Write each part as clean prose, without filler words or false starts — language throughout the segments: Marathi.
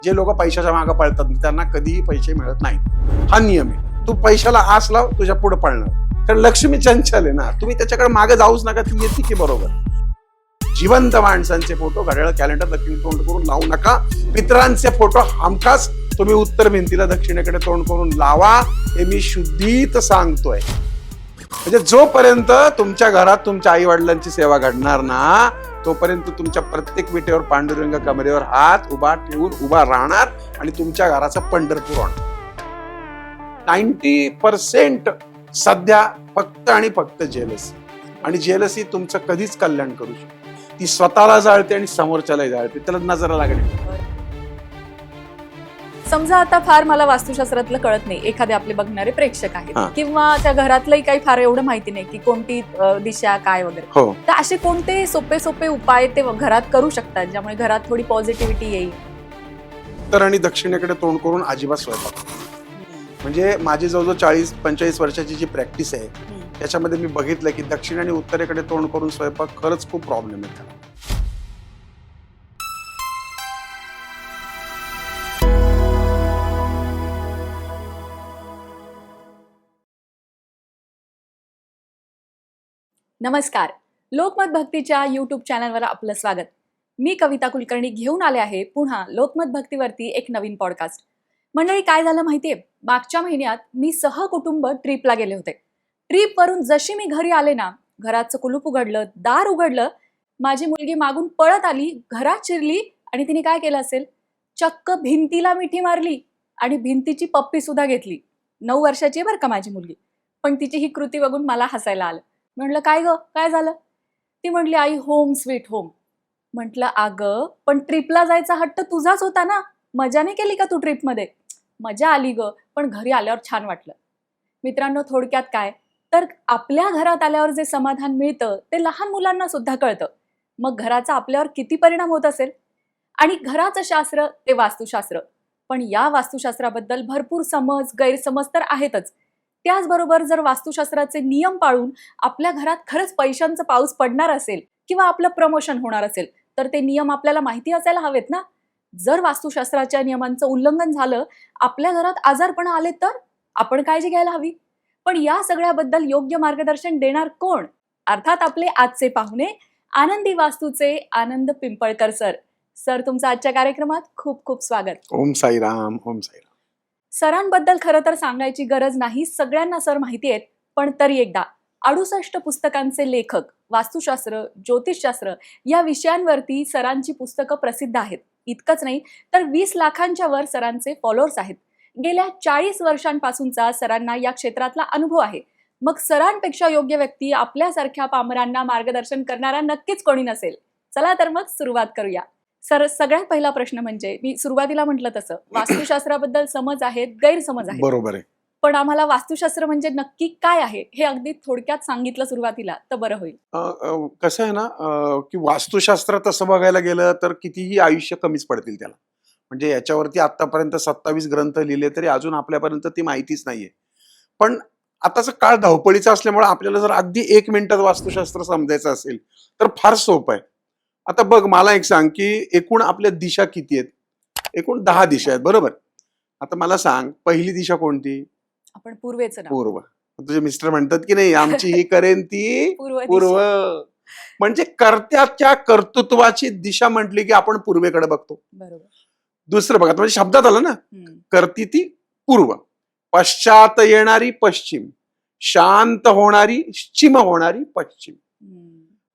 जे लोक पैशाच्या मागे पळतात त्यांना कधीही पैसे मिळत नाहीत. हा नियम आहे. तू पैशाला आस लाव, तुझ्या पुढे पळणार. कारण लक्ष्मी चंचल आहे ना, तुम्ही त्याच्याकडे मागे जाऊच नका, ती येते की बरोबर. जिवंत माणसांचे फोटो घड्याळ कॅलेंडर दक्षिण तोंड करून लावू नका. मित्रांचे फोटो हमखास तुम्ही उत्तर भिंतीला दक्षिणेकडे तोंड करून लावा. हे मी शुद्धीत सांगतोय. म्हणजे जोपर्यंत तुमच्या घरात तुमच्या आई वडिलांची सेवा घडणार ना, तोपर्यंत तुमच्या प्रत्येक विटेवर पांडुरंग कमरेवर हात उभा ठेवून उभा राहणार आणि तुमच्या घराचं पंढरपूर होणार. 90% सध्या फक्त आणि फक्त जेलसी, आणि जेलसी तुमचं कधीच कल्याण करू शकते. ती स्वतःला जाळते आणि समोरच्याला जाळते. त्याला नजर लागणे. समजा आता फार मला वास्तुशास्त्रातलं कळत नाही, एखादे आपले बघणारे प्रेक्षक आहेत किंवा त्या घरातलंही काही फार एवढं माहिती नाही की कोणती दिशा काय वगैरे, तर असे कोणते सोपे सोपे उपाय ते घरात करू शकतात ज्यामुळे घरात थोडी पॉझिटिव्हिटी येईल? उत्तर आणि दक्षिणेकडे तोंड करून अजिबात स्वयंपाक. म्हणजे माझी जवळजवळ 40-45 वर्षाची जी प्रॅक्टिस आहे त्याच्यामध्ये मी बघितलं की दक्षिण आणि उत्तरेकडे तोंड करून स्वयंपाक खरंच खूप प्रॉब्लेम आहे. नमस्कार, लोकमत भक्तीच्या YouTube चॅनलवर आपलं स्वागत. मी कविता कुलकर्णी घेऊन आले आहे पुन्हा लोकमत भक्तीवरती एक नवीन पॉडकास्ट. मंडळी, काय झालं माहितीये, मागच्या महिन्यात मी सहकुटुंब ट्रिपला गेले होते. ट्रिप वरून जशी मी घरी आले ना, घराचं कुलूप उघडलं, दार उघडलं, माझी मुलगी मागून पळत आली, घरात शिरली आणि तिने काय केलं असेल, चक्क भिंतीला मिठी मारली आणि भिंतीची पप्पी सुद्धा घेतली. 9 वर्षाची आहे बरं का माझी मुलगी, पण तिची ही कृती बघून मला हसायला आलं. म्हटलं काय ग, काय झालं? ती म्हटली आई होम स्वीट होम. म्हटलं अगं, पण ट्रिपला जायचा हट्ट तुझाच होता ना, मजा नाही केली का तू ट्रिपमध्ये? मजा आली ग, पण घरी आल्यावर छान वाटलं. मित्रांनो, थोडक्यात काय तर आपल्या घरात आल्यावर जे समाधान मिळतं ते लहान मुलांना सुद्धा कळतं. मग घराचा आपल्यावर किती परिणाम होत असेल. आणि घराचं शास्त्र ते वास्तुशास्त्र, पण या वास्तुशास्त्राबद्दल भरपूर समज गैरसमज तर आहेतच. त्याचबरोबर जर वास्तुशास्त्राचे नियम पाळून आपल्या घरात खरंच पैशांचा पाऊस पडणार असेल किंवा आपलं प्रमोशन होणार असेल तर ते नियम आपल्याला माहिती असायला हवेत ना. जर वास्तुशास्त्राच्या नियमांचं उल्लंघन झालं, आपल्या घरात आजारपण आले तर आपण काळजी घ्यायला हवी. पण या सगळ्याबद्दल योग्य मार्गदर्शन देणार कोण? अर्थात आपले आजचे पाहुणे, आनंदी वास्तूचे आनंद पिंपळकर सर. सर, तुमचं आजच्या कार्यक्रमात खूप खूप स्वागत. ओम साईराम. ओम साईराम. सरांबद्दल खरं तर सांगायची गरज नाही, सगळ्यांना सर माहिती आहेत. पण तरी एकदा, 68 पुस्तकांचे लेखक, वास्तुशास्त्र, ज्योतिषशास्त्र या विषयांवरती सरांची पुस्तकं प्रसिद्ध आहेत. इतकंच नाही तर 20 लाखांच्या वर सरांचे फॉलोअर्स आहेत. गेल्या 40 वर्षांपासूनचा सरांना या क्षेत्रातला अनुभव आहे. मग सरांपेक्षा योग्य व्यक्ती आपल्यासारख्या पामरांना मार्गदर्शन करणारा नक्कीच कोणी नसेल. चला तर मग सुरुवात करूया. सर, सगळ्यात पहिला प्रश्न म्हणजे, मी सुरुवातीला म्हटलं तसं वास्तुशास्त्राबद्दल समज आहेत, गैरसमज आहेत. बरोबर आहे. पण आम्हाला वास्तुशास्त्र म्हणजे नक्की काय आहे हे अगदी थोडक्यात सांगितलं सुरुवातीला तर बरं होईल. कसं आहे ना, की वास्तुशास्त्र तसं बघायला गेलं तर कितीही आयुष्य कमीच पडतील त्याला. म्हणजे याच्यावरती आतापर्यंत 27 ग्रंथ लिहिले तरी अजून आपल्यापर्यंत ती माहितीच नाहीये. पण आताचा काळ धावपळीचा असल्यामुळे आपल्याला जर अगदी 1 मिनिटात वास्तुशास्त्र समजायचं असेल तर फार सोपं आहे. आता बघ, मला एक सांग की एकूण आपल्या दिशा किती आहेत? एकूण 10 दिशा आहेत, बरोबर? आता मला सांग, पहिली दिशा कोणती? आपण पूर्वेचं नाव. पूर्व. तुझे मिस्टर म्हणतात की नाही, आमची ही करेन ती पूर्व. म्हणजे कर्त्याच्या कर्तृत्वाची दिशा म्हटली की आपण पूर्वेकडे बघतो. बरोबर. दुसरं बघा, म्हणजे शब्दात आलं ना, करती ती पूर्व, पश्चात येणारी पश्चिम, शांत होणारी क्षिम होणारी पश्चिम.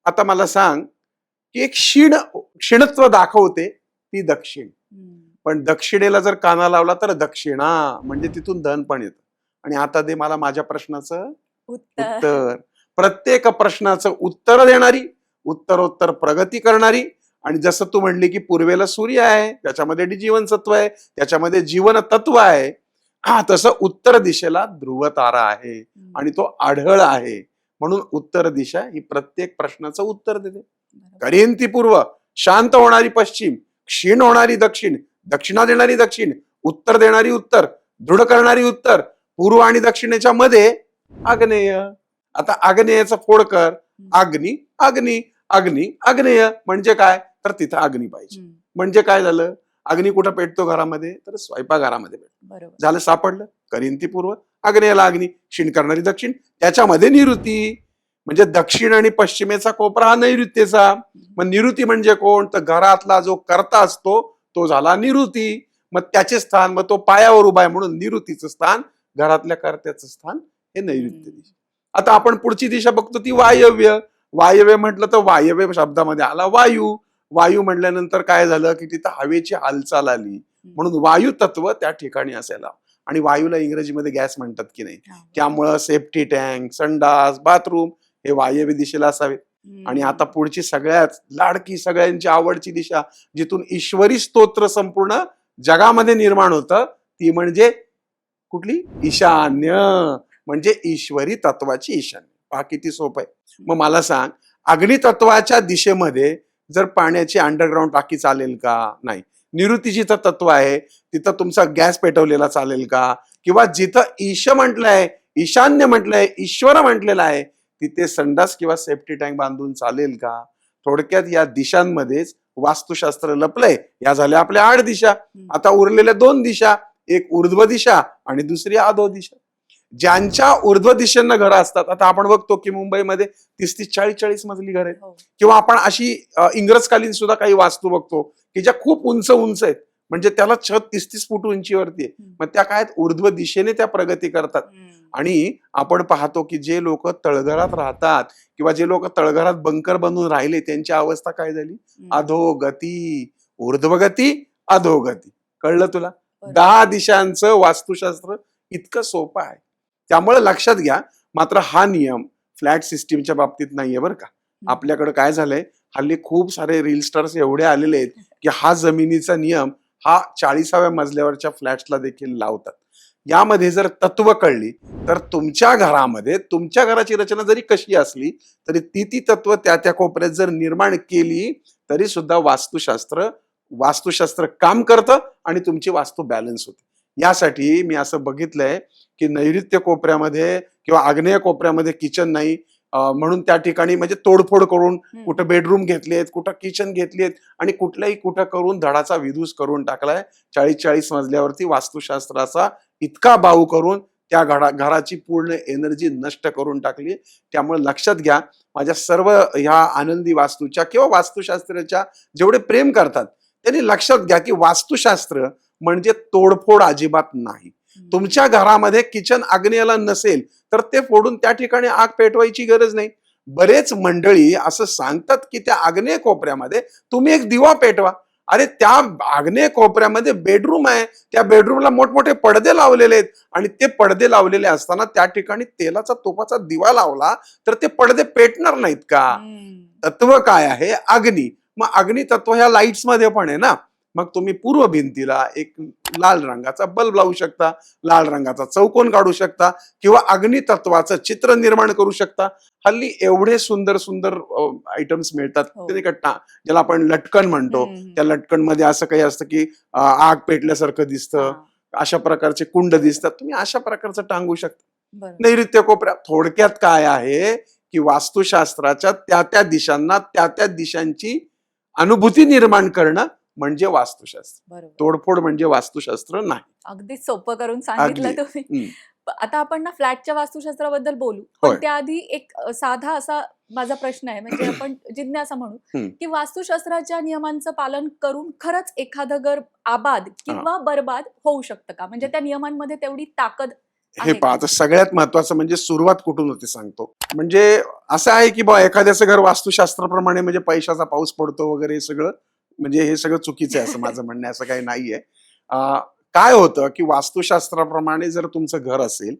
आता मला सांग की एक क्षीणत्व दाखवते ती दक्षिण. पण दक्षिणेला जर काना लावला तर दक्षिणा म्हणजे तिथून धन पण येतं. आणि आता दे मला माझ्या प्रश्नाचं उत्तर. प्रत्येक प्रश्नाचं उत्तर देणारी, उत्तरोत्तर प्रगती करणारी. आणि जसं तू म्हणली की पूर्वेला सूर्य आहे, त्याच्यामध्ये जीवनसत्व आहे, त्याच्यामध्ये जीवन तत्व आहे, तसं उत्तर दिशेला ध्रुव तारा आहे आणि तो आढळ आहे. म्हणून उत्तर दिशा ही प्रत्येक प्रश्नाचं उत्तर देते. करेन ती पूर्व, शांत होणारी पश्चिम, क्षीण होणारी दक्षिण, दक्षिणा देणारी दक्षिण, उत्तर देणारी उत्तर, दृढ करणारी उत्तर. पूर्व आणि दक्षिणेच्या मध्ये आग्नेय. आता आग्नेयचा फोड कर. अग्नी अग्नी अग्नी आग्नेय म्हणजे काय तर तिथं अग्नी पाहिजे. म्हणजे काय झालं, अग्नी कुठं पेटतो घरामध्ये? तर स्वयंपाकघरामध्ये पेटतो. बरोबर. झालं, सापडलं. करीन ती पूर्व, आग्नेयाला अग्नी, क्षीण करणारी दक्षिण, त्याच्यामध्ये निऋती. म्हणजे दक्षिण आणि पश्चिमेचा कोपरा हा नैऋत्येचा. मग निऋती म्हणजे कोण? तर घरातला जो कर्ता असतो तो झाला निऋती. मग त्याचे स्थान, मग तो पायावर उभा आहे म्हणून निऋतीचं स्थान, घरातल्या कर्त्याचं स्थान हे नैऋत्य दिशा. आता आपण पुढची दिशा बघतो ती वायव्य. वायव्य म्हटलं तर वायव्य शब्दामध्ये आला वायू. वायू म्हटल्यानंतर काय झालं की तिथं हवेची हालचाल आली म्हणून वायू तत्व त्या ठिकाणी असायला. आणि वायूला इंग्रजीमध्ये गॅस म्हणतात की नाही, त्यामुळं सेफ्टी टँक, संडास, बाथरूम हे वायव्य दिशेला असावे. आणि आता पुढची सगळ्यात लाडकी, सगळ्यांची आवडची दिशा, जिथून ईश्वरी स्तोत्र संपूर्ण जगामध्ये निर्माण होतं, ती म्हणजे कुठली? ईशान्य. म्हणजे ईश्वरी तत्वाची ईशान्य. पहा किती सोपं आहे. मग मला सांग, अग्नी तत्वाच्या दिशेमध्ये जर पाण्याची अंडरग्राऊंड टाकी चालेल का? नाही. निऋती जिथं तत्व आहे तिथं तुमचा गॅस पेटवलेला चालेल का? किंवा जिथं ईश म्हटलंय, ईशान्य म्हटलंय, ईश्वर म्हटलेलं आहे, तिथे संडास किंवा सेफ्टी टँक बांधून चालेल का? थोडक्यात या दिशांमध्येच वास्तुशास्त्र लपलंय. या झाल्या आपल्या 8 दिशा. आता उरलेल्या 2 दिशा, एक ऊर्ध्व दिशा आणि दुसरी अधो दिशा. ज्यांच्या ऊर्ध्व दिशेनं घरं असतात, आता आपण बघतो की मुंबईमध्ये 30-30, 40-40 मजली घर आहेत. किंवा आपण अशी इंग्रजकालीन सुद्धा काही वास्तू बघतो की ज्या खूप उंच उंच आहेत, म्हणजे त्याला छत 30-30 फूट उंचीवरती आहे. मग त्या काय ऊर्ध्व दिशेने त्या प्रगती करतात. आणि आपण पाहतो की जे लोक तळघरात राहतात किंवा जे लोक तळघरात बंकर बनवून राहिले, त्यांची अवस्था काय झाली? अधोगती. ऊर्ध्वगती, अधोगती. कळलं तुला? 10 दिशांचं वास्तुशास्त्र इतकं सोपं आहे. त्यामुळे लक्षात घ्या. मात्र हा नियम फ्लॅट सिस्टीमच्या बाबतीत नाहीये बरं का. आपल्याकडे काय झालंय, हल्ली खूप सारे रील स्टार्स एवढे आलेले आहेत की हा जमिनीचा नियम हा 40व्या मजल्यावरच्या फ्लॅट्सला देखील लावतात. यामध्ये जर तत्व कळली तर तुमच्या घरामध्ये, तुमच्या घराची रचना जरी कशी असली तरी ती तत्व त्या कोपऱ्यात जर निर्माण केली तरी सुद्धा वास्तुशास्त्र काम करतं आणि तुमची वास्तू बॅलन्स होते. यासाठी मी असं बघितलंय की नैऋत्य कोपऱ्यामध्ये किंवा आग्नेय कोपऱ्यामध्ये किचन नाही, म्हणून त्या ठिकाणी म्हणजे तोडफोड करून कुठं बेडरूम घेतलेत, कुठं किचन घेतलेत आणि कुठं करून धडाचा विधूस करून टाकलाय. 40-40 मजल्यावरती वास्तुशास्त्राचा इतका बाऊ करून त्या घराची पूर्ण एनर्जी नष्ट करून टाकली. त्यामुळे लक्षात घ्या, माझ्या सर्व ह्या आनंदी वास्तूच्या किंवा वास्तुशास्त्राच्या जेवढे प्रेम करतात त्यांनी लक्षात घ्या की वास्तुशास्त्र म्हणजे तोडफोड अजिबात नाही. तुमच्या घरामध्ये किचन आग्नेयाला नसेल तर ते फोडून त्या ठिकाणी आग पेटवायची गरज नाही. बरेच मंडळी असं सांगतात की त्या आग्नेय कोपऱ्यामध्ये तुम्ही एक दिवा पेटवा. अरे त्या आग्नेय कोपऱ्यामध्ये बेडरूम आहे, त्या बेडरूमला मोठमोठे पडदे लावलेले आहेत आणि ते पडदे लावलेले असताना त्या ठिकाणी तेलाचा तुपाचा दिवा लावला तर ते पडदे पेटणार नाहीत का? तत्व काय आहे? अग्नी. मग अग्नी तत्व ह्या लाईट्स मध्ये पण आहे ना. मग तुम्ही पूर्व भिंतीला एक लाल रंगाचा बल्ब लावू शकता, लाल रंगाचा चौकोन काढू शकता किंवा अग्नी तत्वाचं चित्र निर्माण करू शकता. हल्ली एवढे सुंदर सुंदर आयटम्स मिळतात, ज्याला आपण लटकन म्हणतो. त्या लटकन मध्ये असं काही असतं की आग पेटल्यासारखं दिसतं, अशा प्रकारचे कुंड दिसतात, तुम्ही अशा प्रकारचं टांगू शकता. नैऋत्य कोपऱ्यात थोडक्यात काय आहे की वास्तुशास्त्राच्या त्या दिशांना त्या दिशांची अनुभूती निर्माण करणं म्हणजे वास्तुशास्त्र. तोडफोड म्हणजे वास्तुशास्त्र नाही. अगदी सोपं करून सांगितलं तुम्ही. आता आपण ना फ्लॅटच्या वास्तुशास्त्राबद्दल बोलू, पण त्याआधी एक साधा असा माझा प्रश्न आहे, म्हणजे आपण जिज्ञासा म्हणू की वास्तुशास्त्राच्या नियमांचं पालन करून खरंच एखादं घर आबाद किंवा बरबाद होऊ शकतं का? म्हणजे त्या नियमांमध्ये तेवढी ताकद हे पाहता. सगळ्यात महत्वाचं म्हणजे सुरुवात कुठून होते सांगतो. म्हणजे असं आहे की बा एखाद्याचं घर वास्तुशास्त्राप्रमाणे म्हणजे पैशाचा पाऊस पडतो वगैरे सगळं, म्हणजे हे सगळं चुकीचं आहे असं माझं म्हणणं. असं काही नाहीये. काय होतं की वास्तुशास्त्राप्रमाणे जर तुमचं घर असेल,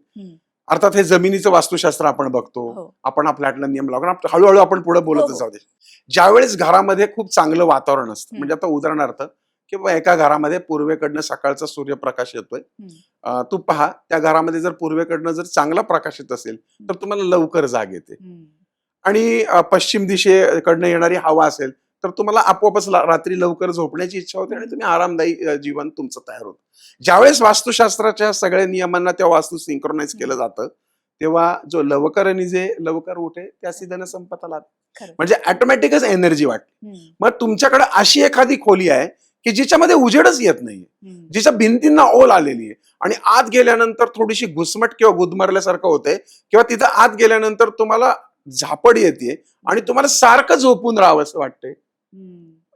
अर्थात हे जमिनीचं वास्तुशास्त्र आपण बघतो, आपण फ्लॅटला नियम लावतो, हळूहळू आपण पुढे बोलतच जाऊ दे. ज्यावेळेस घरामध्ये खूप चांगलं वातावरण असतं, म्हणजे आता उदाहरणार्थ किंवा एका घरामध्ये पूर्वेकडनं सकाळचा सूर्यप्रकाश येतोय, तू पहा त्या घरामध्ये जर पूर्वेकडनं जर चांगला प्रकाश येत असेल तर तुम्हाला लवकर जाग येते. आणि पश्चिम दिशेकडनं येणारी हवा असेल तर तुम्हाला आपोआपच रात्री लवकर झोपण्याची इच्छा होते आणि तुम्ही आरामदायी जीवन तुमचं तयार होतं. ज्यावेळेस वास्तुशास्त्राच्या सगळ्या नियमांना त्या वास्तू सिंक्रोनाइज केलं जातं तेव्हा जो लवकर निजे लवकर उठे त्यासी धन संपत लाभ, म्हणजे ऑटोमॅटिकच एनर्जी वाटते. मग तुमच्याकडे अशी एखादी खोली आहे की जिच्यामध्ये उजेडच येत नाहीये, जिच्या भिंतींना ओल आलेली आहे, आणि आत गेल्यानंतर थोडीशी घुसमट किंवा गुदमरल्यासारखं होतंय, किंवा तिथं आत गेल्यानंतर तुम्हाला झापड येते आणि तुम्हाला सारखं झोपून राहावं असं वाटतंय.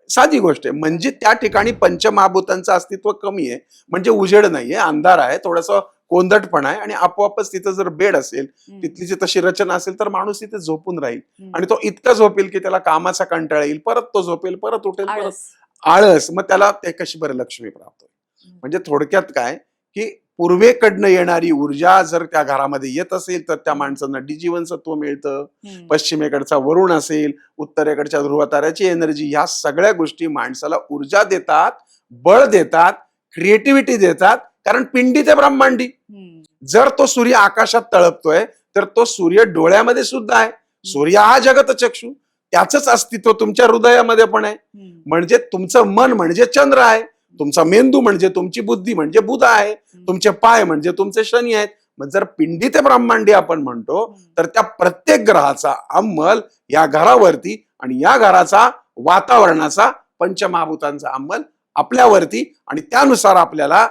साधी गोष्ट आहे. म्हणजे त्या ठिकाणी पंचमहाभूतांचं अस्तित्व कमी आहे, म्हणजे उजेड नाहीये, अंधार आहे, थोडंसं कोंदटपणा आहे, आणि आपोआपच तिथं जर बेड असेल, तिथली जी तशी रचना असेल, तर माणूस तिथे झोपून राहील. आणि तो इतका झोपेल की त्याला कामाचा कंटाळा येईल, परत तो झोपेल, परत उठेल, परत आळस. मग त्याला ते कशी बरं लक्ष्मी प्राप्त होईल. म्हणजे थोडक्यात काय की पूर्वेकडनं येणारी ऊर्जा जर त्या घरामध्ये येत असेल तर त्या माणसांना जीवनसत्व मिळतं. पश्चिमेकडचा वरुण असेल, उत्तरेकडच्या ध्रुवताऱ्याची एनर्जी, ह्या सगळ्या गोष्टी माणसाला ऊर्जा देतात, बळ देतात, क्रिएटिव्हिटी देतात. कारण पिंडी ते ब्रह्मांडी. जर तो सूर्य आकाशात तळपतोय तर तो सूर्य डोळ्यामध्ये सुद्धा आहे. सूर्य हा जगत चक्षु, त्याच अस्तित्व तुमच्या हृदयामध्ये पण आहे. म्हणजे तुमचं मन म्हणजे चंद्र आहे, तुमचा मेंदू म्हणजे तुमची बुद्धी म्हणजे बुध आहे, तुमचे पाय म्हणजे तुमचे शनी आहेत. मग जर पिंडी ते ब्रह्मांडी आपण म्हणतो तर त्या प्रत्येक ग्रहाचा अंमल या घरावरती, आणि या घराचा वातावरणाचा पंचमहाभूतांचा अंमल आपल्यावरती, आणि त्यानुसार आपल्याला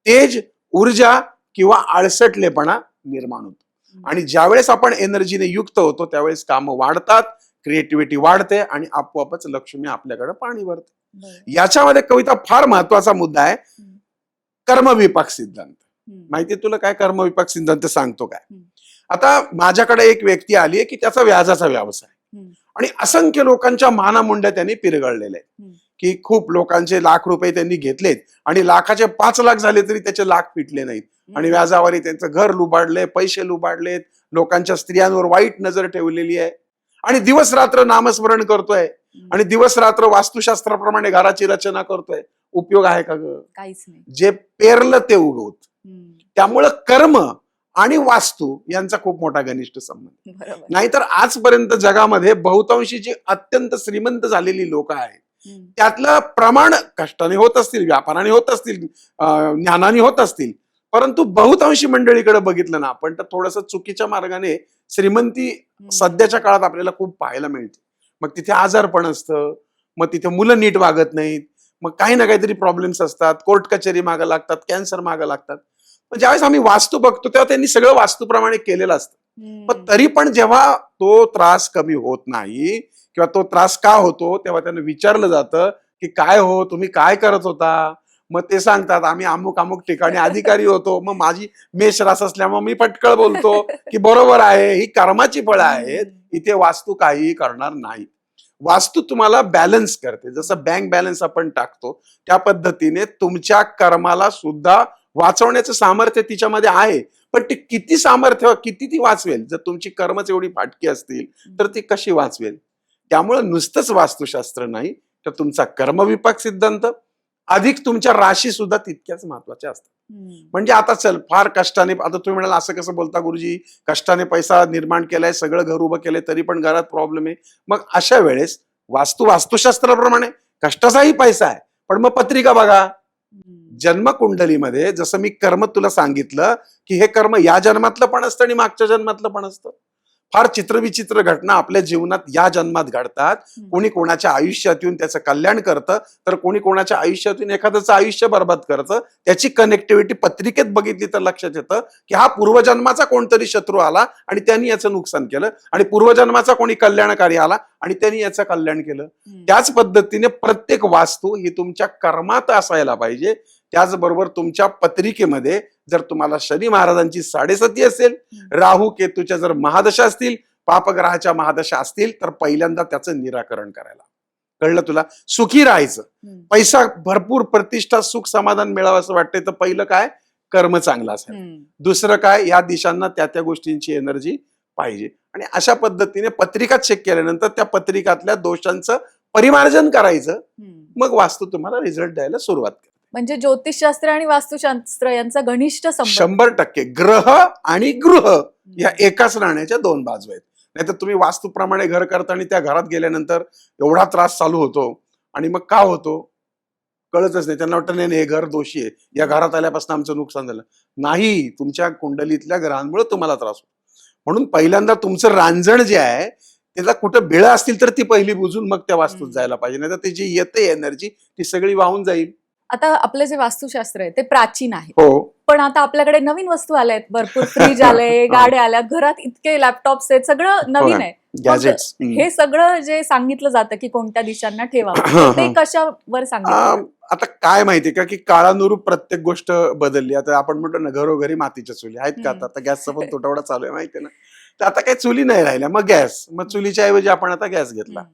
तेज, ऊर्जा किंवा आळसटलेपणा निर्माण होतो. आणि ज्यावेळेस आपण एनर्जीने युक्त होतो त्यावेळेस कामं वाढतात, क्रिएटिव्हिटी वाढते, आणि आपोआपच लक्ष्मी आपल्याकडे पाणी भरते. याच्यामध्ये कविता फार महत्वाचा मुद्दा आहे, कर्मविपाक सिद्धांत. माहिती तुला काय कर्मविपाक सिद्धांत सांगतो काय? आता माझ्याकडे एक व्यक्ती आली आहे की त्याचा व्याजाचा व्यवसाय, आणि असंख्य लोकांच्या मानामुंड्या त्यांनी पिरगळलेल्या आहेत, की खूप लोकांचे लाख रुपये त्यांनी घेतलेत, आणि लाखाचे 5 लाख झाले तरी त्याचे लाख फिटले नाहीत, आणि व्याजावारी त्यांचं घर लुबाडले, पैसे लुबाडलेत, लोकांच्या स्त्रियांवर वाईट नजर ठेवलेली आहे, आणि दिवस रात्र नामस्मरण करतोय, आणि दिवस रात्र वास्तुशास्त्राप्रमाणे घराची रचना करतोय. उपयोग आहे का ग? काहीच नाही. जे पेरलं ते उगवत. त्यामुळं कर्म आणि वास्तू यांचा खूप मोठा घनिष्ठ संबंध. नाहीतर आजपर्यंत जगामध्ये बहुतांशी जी अत्यंत श्रीमंत झालेली लोक आहेत त्यातलं प्रमाण कष्टाने होत असतील, व्यापाराने होत असतील, ज्ञानाने होत असतील, परंतु बहुतांशी मंडळीकडे बघितलं ना आपण तर थोडस चुकीच्या मार्गाने श्रीमंती सध्याच्या काळात आपल्याला खूप पाहायला मिळते. मग तिथे आजारपण असतं, मग तिथे मुलं नीट वागत नाहीत, मग काही ना काहीतरी प्रॉब्लेम्स असतात, कोर्ट कचेरी मागं लागतात, कॅन्सर मागं लागतात. पण ज्यावेळेस आम्ही वास्तू बघतो तेव्हा त्यांनी सगळं वास्तूप्रमाणे केलेलं असतं. पण तरी पण जेव्हा तो त्रास कमी होत नाही किंवा तो त्रास का होतो तेव्हा त्यांना विचारलं जातं की काय हो, तुम्ही काय करत होता? मग ते सांगतात आम्ही अमुक अमुक ठिकाणी अधिकारी होतो. मग माझी मेष रास असल्यामुळे मी पटकळ बोलतो की बरोबर आहे, ही कर्माची फळं आहेत, इथे वास्तू काहीही करणार नाही. वास्तू तुम्हाला बॅलन्स करते. जसं बँक बॅलन्स आपण टाकतो त्या पद्धतीने तुमच्या कर्माला सुद्धा वाचवण्याचं सामर्थ्य तिच्यामध्ये आहे. पण ती किती सामर्थ्य, किती ती वाचवेल? जर तुमची कर्मच एवढी फाटकी असतील तर ती कशी वाचवेल? त्यामुळे नुसतंच वास्तुशास्त्र नाही तर तुमचा कर्मविपाक सिद्धांत अधिक तुमच्या राशी सुद्धा तितक्याच महत्वाच्या असतात. म्हणजे आता चल फार कष्टाने, आता तुम्ही म्हणाल असं कसं बोलता गुरुजी, कष्टाने पैसा निर्माण केलाय, सगळं घर उभं केलंय, तरी पण घरात प्रॉब्लेम आहे. मग अशा वेळेस वास्तुशास्त्राप्रमाणे कष्टाचाही पैसा आहे, पण मग पत्रिका बघा. जन्मकुंडलीमध्ये जसं मी कर्म तुला सांगितलं की हे कर्म या जन्मातलं पण असतं आणि मागच्या जन्मातलं पण असतं. फार चित्रविचित्र घटना आपल्या जीवनात या जन्मात घडतात. कोणी कोणाच्या आयुष्यात येऊन त्याचं कल्याण करतं, तर कोणी कोणाच्या आयुष्यातून एखाद्याचं आयुष्य बर्बाद करतं. त्याची कनेक्टिव्हिटी पत्रिकेत बघितली तर लक्षात येतं की हा पूर्वजन्माचा कोणतरी शत्रू आला आणि त्यांनी याचं नुकसान केलं, आणि पूर्वजन्माचा कोणी कल्याणकारी आला आणि त्यांनी याचं कल्याण केलं. त्याच पद्धतीने प्रत्येक वास्तू ही तुमच्या कर्मात असायला पाहिजे. त्याचबरोबर तुमच्या पत्रिकेमध्ये जर तुम्हाला शनी महाराजांची 7.7 असेल, राहू केतूच्या जर महादशा असतील, पापग्रहाच्या महादशा असतील, तर पहिल्यांदा त्याचं निराकरण करायला. कळलं तुला? सुखी राहायचं, पैसा भरपूर, प्रतिष्ठा, सुख, समाधान मिळावं असं वाटतंय तर पहिलं काय? कर्म चांगलं असेल. दुसरं काय? या दिशांना त्या गोष्टींची एनर्जी पाहिजे. आणि अशा पद्धतीने पत्रिका चेक केल्यानंतर त्या पत्रिकातल्या दोषांचं परिमार्जन करायचं. मग वास्तू तुम्हाला रिझल्ट द्यायला सुरुवात करते. म्हणजे ज्योतिषशास्त्र आणि वास्तुशास्त्र यांचा घनिष्ठ संबंध. 100% ग्रह आणि गृह या एकाच नाण्याच्या 2 बाजू आहेत. नाहीतर तुम्ही वास्तूप्रमाणे घर करता आणि त्या घरात गेल्यानंतर एवढा त्रास चालू होतो, आणि मग का होतो कळतच नाही. त्यांना वाटतं नाही हे घर दोषी आहे, या घरात आल्यापासून आमचं नुकसान झालं. नाही, तुमच्या कुंडलीतल्या ग्रहांमुळे तुम्हाला त्रास होतो. म्हणून पहिल्यांदा तुमचं रांजण जे आहे त्याला कुठं बिळं असतील तर ती पहिली बुजून मग त्या वास्तूत हम्म. जायला पाहिजे, नाही तर ती जी येते एनर्जी ती सगळी वाहून जाईल. आता आपलं जे वास्तुशास्त्र आहे ते प्राचीन आहे, हो. पण आता आपल्याकडे नवीन वस्तू आल्या आहेत, भरपूर फ्रीज आले, हा. गाड्या आल्यात, घरात इतके लॅपटॉप्स आहेत, सगळं नवीन आहे. मग गॅजेट्स. हे सगळं जे सांगितलं जातं की कोणत्या दिशांना ठेवावं, तर ते कशावर सांगितलं जातं? आता काय माहितीये का की काळानुरूप प्रत्येक गोष्ट बदलली. आता आपण म्हणतो ना घरोघरी मातीच्या चुली आहेत का, हम्म. आता गॅसचा पण तुटवडा चालू आहे माहितीये ना. तर आता काही चुली नाही राहिल्या, मग गॅस, मग चुलीच्या ऐवजी आपण आता गॅस घेतला. हम्म.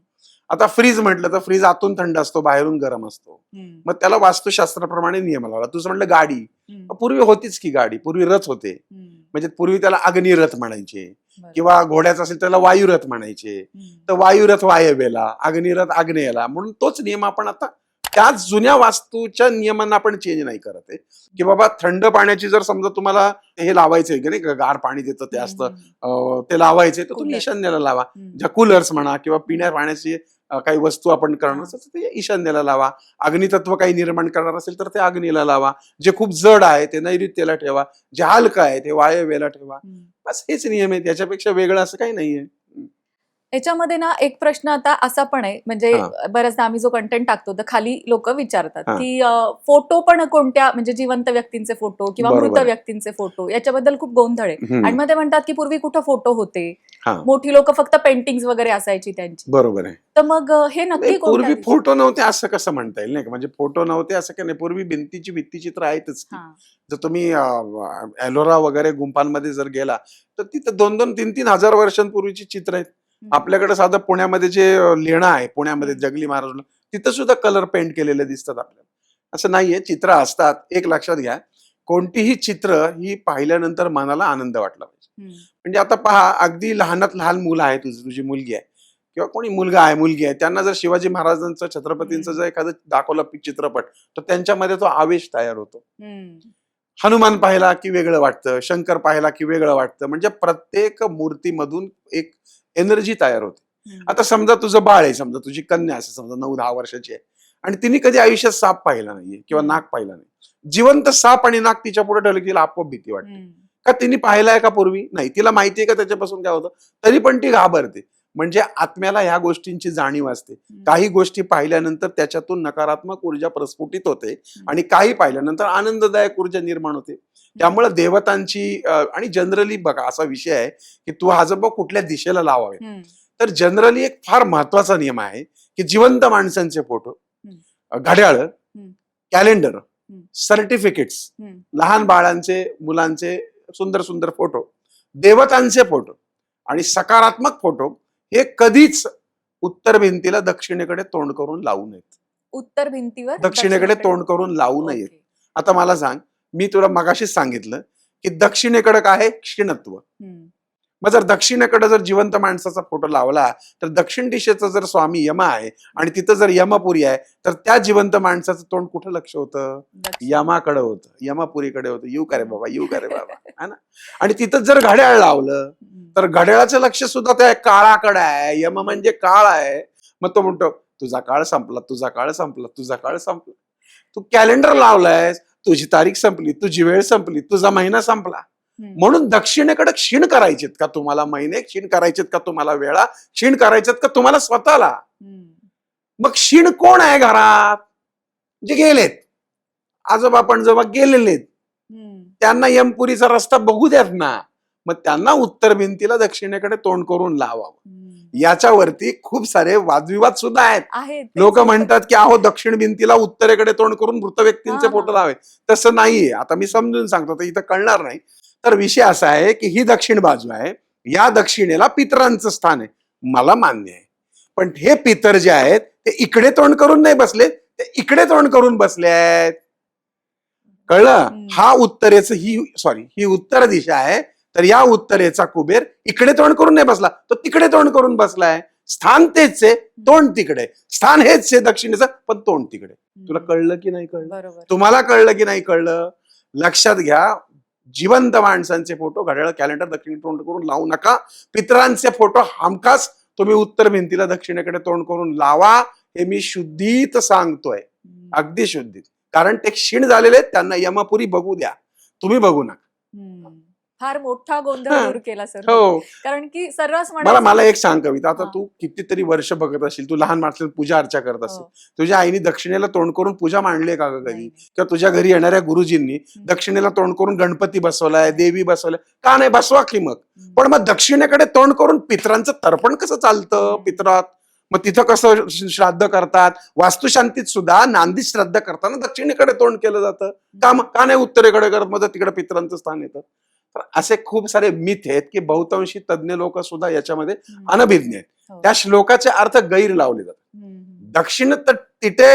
आता फ्रीज म्हटलं तर फ्रीज आतून थंड असतो, बाहेरून गरम असतो. हम्म. मग त्याला वास्तुशास्त्राप्रमाणे नियम लावला. तुझं म्हटलं गाडी, हम्म. पूर्वी होतीच की गाडी, पूर्वी रथ होते. हम्म. म्हणजे पूर्वी त्याला अग्निरथ म्हणायचे, बरं. किंवा घोड्याचा असेल त्याला वायुरथ म्हणायचे. हम्म. तर वायुरथ वायव्येला, अग्निरथ आग्नेयला, म्हणून तोच नियम आपण आता त्याच जुन्या वास्तूच्या नियमांना आपण चेंज नाही करत आहे. की बाबा थंड पाण्याची जर समजा तुम्हाला हे लावायचंय की नाही का, गार पाणी देतं ते असतं, हम्म. ते लावायचंय तर तुम्ही कूलर. ईशान्येला लावा. हम्म. ज्या कूलर्स म्हणा किंवा पिण्या पाण्याची काही वस्तू आपण करणार असेल तर ते ईशान्येला लावा. अग्नितत्व काही निर्माण करणार असेल तर ते अग्नीला लावा. जे खूप जड आहे ते नैऋत्येला ठेवा, जे हलकं आहे ते वायव्येला ठेवा. हम्म. बस हेच नियम आहेत, याच्यापेक्षा वेगळं असं काही नाहीये. याच्यामध्ये ना एक प्रश्न आता असा पण आहे, म्हणजे हा. बऱ्याचदा आम्ही जो कंटेंट टाकतो तर खाली लोक विचारतात हा. की फोटो पण कोणत्या, म्हणजे जिवंत व्यक्तींचे फोटो किंवा बरोबर मृत आहे. व्यक्तींचे फोटो, याच्याबद्दल खूप गोंधळ आहे. हम्म. आणि मग ते म्हणतात की पूर्वी कुठं फोटो होते, हा, मोठी लोक फक्त पेंटिंग वगैरे असायची त्यांची, बरोबर आहे. तर मग हे नाही, नक्की कोणत्या पूर्वी दिशेने? फोटो नव्हते असं कसं म्हणता येईल नाही का, म्हणजे फोटो नव्हते असं काही नाही. पूर्वी भित्तीचित्र आहेतच की. हा. जर तुम्ही एलोरा वगैरे गुंफांमध्ये जर गेला तर तिथं 2-2, 3-3 हजार वर्षांपूर्वीची चित्र आहेत. हम्म. आपल्याकडे साधं पुण्यामध्ये जे लेणं आहे, पुण्यामध्ये हम्म. जगली महाराज, तिथं सुद्धा कलर पेंट केलेले दिसतात आपल्याला. असं नाहीये, चित्र असतात. एक लक्षात घ्या, कोणतीही चित्र ही पाहिल्यानंतर मनाला आनंद वाटला पाहिजे. हम्म. म्हणजे आता पहा, अगदी लहानात लहान मुलं आहे, तुझी मुलगी आहे किंवा कोणी मुलगा आहे, मुलगी आहे, त्यांना जर शिवाजी महाराजांचं, छत्रपतींचं जर एखादं दाखवलं चित्रपट, तर त्यांच्यामध्ये तो आवेश तयार होतो. हम्म. हनुमान पाहिला की वेगळं वाटतं, शंकर पाहिला की वेगळं वाटतं. म्हणजे प्रत्येक मूर्तीमधून एक एनर्जी तयार होते. हम्म. आता समजा तुझं बाळ आहे, समजा तुझी कन्या असे समजा 9-10 वर्षाची आहे, आणि तिने कधी आयुष्यात साप पाहिला नाहीये किंवा हम्म. नाग पाहिला नाही. जिवंत साप आणि नाग तिच्या पुढे ठेवलं की तिला आपोआप भीती वाटते. हम्म. का तिने पाहिलाय का पूर्वी? नाही. तिला माहितीये का त्याच्यापासून काय होतं? तरी पण ती घाबरते. म्हणजे आत्म्याला ह्या गोष्टींची जाणीव असते. हम्म. काही गोष्टी पाहिल्यानंतर त्याच्यातून नकारात्मक ऊर्जा प्रस्फुटित होते आणि काही पाहिल्यानंतर आनंददायक ऊर्जा निर्माण होते. त्यामुळे देवतांची आणि जनरली बघा असा विषय आहे की तू हा जर कुठल्या दिशेला लावावे, हम्म. तर जनरली एक फार महत्वाचा नियम आहे की जिवंत माणसांचे फोटो, घड्याळ, कॅलेंडर, सर्टिफिकेट्स, हम्म. लहान बाळांचे, मुलांचे सुंदर सुंदर फोटो, देवतांचे फोटो आणि सकारात्मक फोटो हे कधीच उत्तर भिंतीला दक्षिणेकडे तोंड करून लावू नयेत. उत्तर भिंतीवर दक्षिणेकडे तोंड करून लावू नयेत. ओके. आता मला सांग, मी तुला मगाशीच सांगितलं की दक्षिणेकडे काय आहे? क्षीणत्व. हम्म. मग जर दक्षिणेकडे जर जिवंत माणसाचा फोटो लावला तर दक्षिण दिशेचा जर स्वामी यम आहे आणि तिथं जर यमपुरी आहे, तर त्या जिवंत माणसाचं तोंड कुठं लक्ष होतं? दक्षिण. यमाकडे होतं, यमापुरीकडे होतं. येऊ का रे बाबा, येऊ का रे बाबा, है ना? आणि तिथं जर घड्याळ लावलं हम्म. तर घड्याळाचं लक्ष सुद्धा त्या काळाकडे आहे. यम म्हणजे काळ आहे. मग तो म्हणतो तुझा काळ संपला, तुझा काळ संपला, तुझा काळ संपला. तू कॅलेंडर लावलायस, तुझी तारीख संपली, तुझी वेळ संपली, तुझा महिना संपला. हम्म. म्हणून दक्षिणेकडे क्षीण करायचेत का तुम्हाला महिने, क्षीण करायचेत का तुम्हाला वेळा, क्षीण करायचेत का तुम्हाला स्वतःला? हम्म. मग क्षीण कोण आहे घरात? जे गेलेत, आजोबा पणजोबा गेलेलेत, हम्म. त्यांना यमपुरीचा रस्ता बघू द्यात ना. मग त्यांना उत्तर भिंतीला दक्षिणेकडे तोंड करून लावावं. हम्म. याच्यावरती खूप सारे वादविवाद सुद्धा आहेत. आहे तेच. लोक म्हणतात की अहो दक्षिण भिंतीला उत्तरेकडे तोंड करून मृत व्यक्तींचे हा, फोटो हा. लावे. तसं नाहीये. आता मी समजून सांगतो, तर इथं कळणार नाही. तर विषय असा आहे की ही दक्षिण बाजू आहे, या दक्षिणेला पितरांचं स्थान आहे, मला मान्य आहे. पण हे पितर जे आहेत ते इकडे तोंड करून नाही बसले, ते इकडे तोंड करून बसले आहेत. कळलं? हम्म. हा उत्तरेचं ही उत्तर दिशा आहे, तर या उत्तरेचा कुबेर इकडे तोंड करून नाही बसला, तो तिकडे तोंड करून बसलाय. स्थान तेच आहे, तोंड तिकडे. स्थान हेच आहे दक्षिणेचं, पण तोंड तिकडे. तुला कळलं की नाही कळलं? बरोबर. तुम्हाला कळलं की नाही कळलं? लक्षात घ्या, जिवंत माणसांचे फोटो घड्याळ, कॅलेंडर दक्षिण तोंड करून लावू नका. पितरांचे फोटो हमखास तुम्ही उत्तर भिंतीला दक्षिणेकडे तोंड करून लावा. हे मी शुद्धीत सांगतोय, हम्म. अगदी शुद्धीत. कारण ते क्षीण झालेले आहेत, त्यांना यमापुरी बघू द्या, तुम्ही बघू नका. हम्म. फार मोठा गोंधळ हा. दूर केला सर. हो. कारण की सर्रास मला म्हणायचं. मला एक सांग कविता, आता हा. तू कितीतरी वर्ष बघत असशील, तू लहान असतील पूजा अर्चा करत असशील, हो. तुझ्या आईने दक्षिणेला तोंड करून पूजा मांडली का ग नाही, कधी? नाही. किंवा तुझ्या घरी येणाऱ्या गुरुजींनी दक्षिणेला तोंड करून गणपती बसवलाय, देवी बसवलाय, का नाही? बसवा की मग. पण मग दक्षिणेकडे तोंड करून पितरांचं तर्पण कसं चालतं पितरात? मग तिथं कसं श्राद्ध करतात? वास्तुशांतीत सुद्धा नांदी श्राद्ध करताना दक्षिणेकडे तोंड केलं जातं, का नाही उत्तरेकडे करत? मग तिकडे पितरांचं स्थान येतं. तर असे खूप सारे मिथ आहेत की बहुतांशी तज्ज्ञ लोक सुद्धा याच्यामध्ये अनभिज्ञ आहेत. हो. त्या श्लोकाचे अर्थ गैर लावले जातात. दक्षिण तर तिथे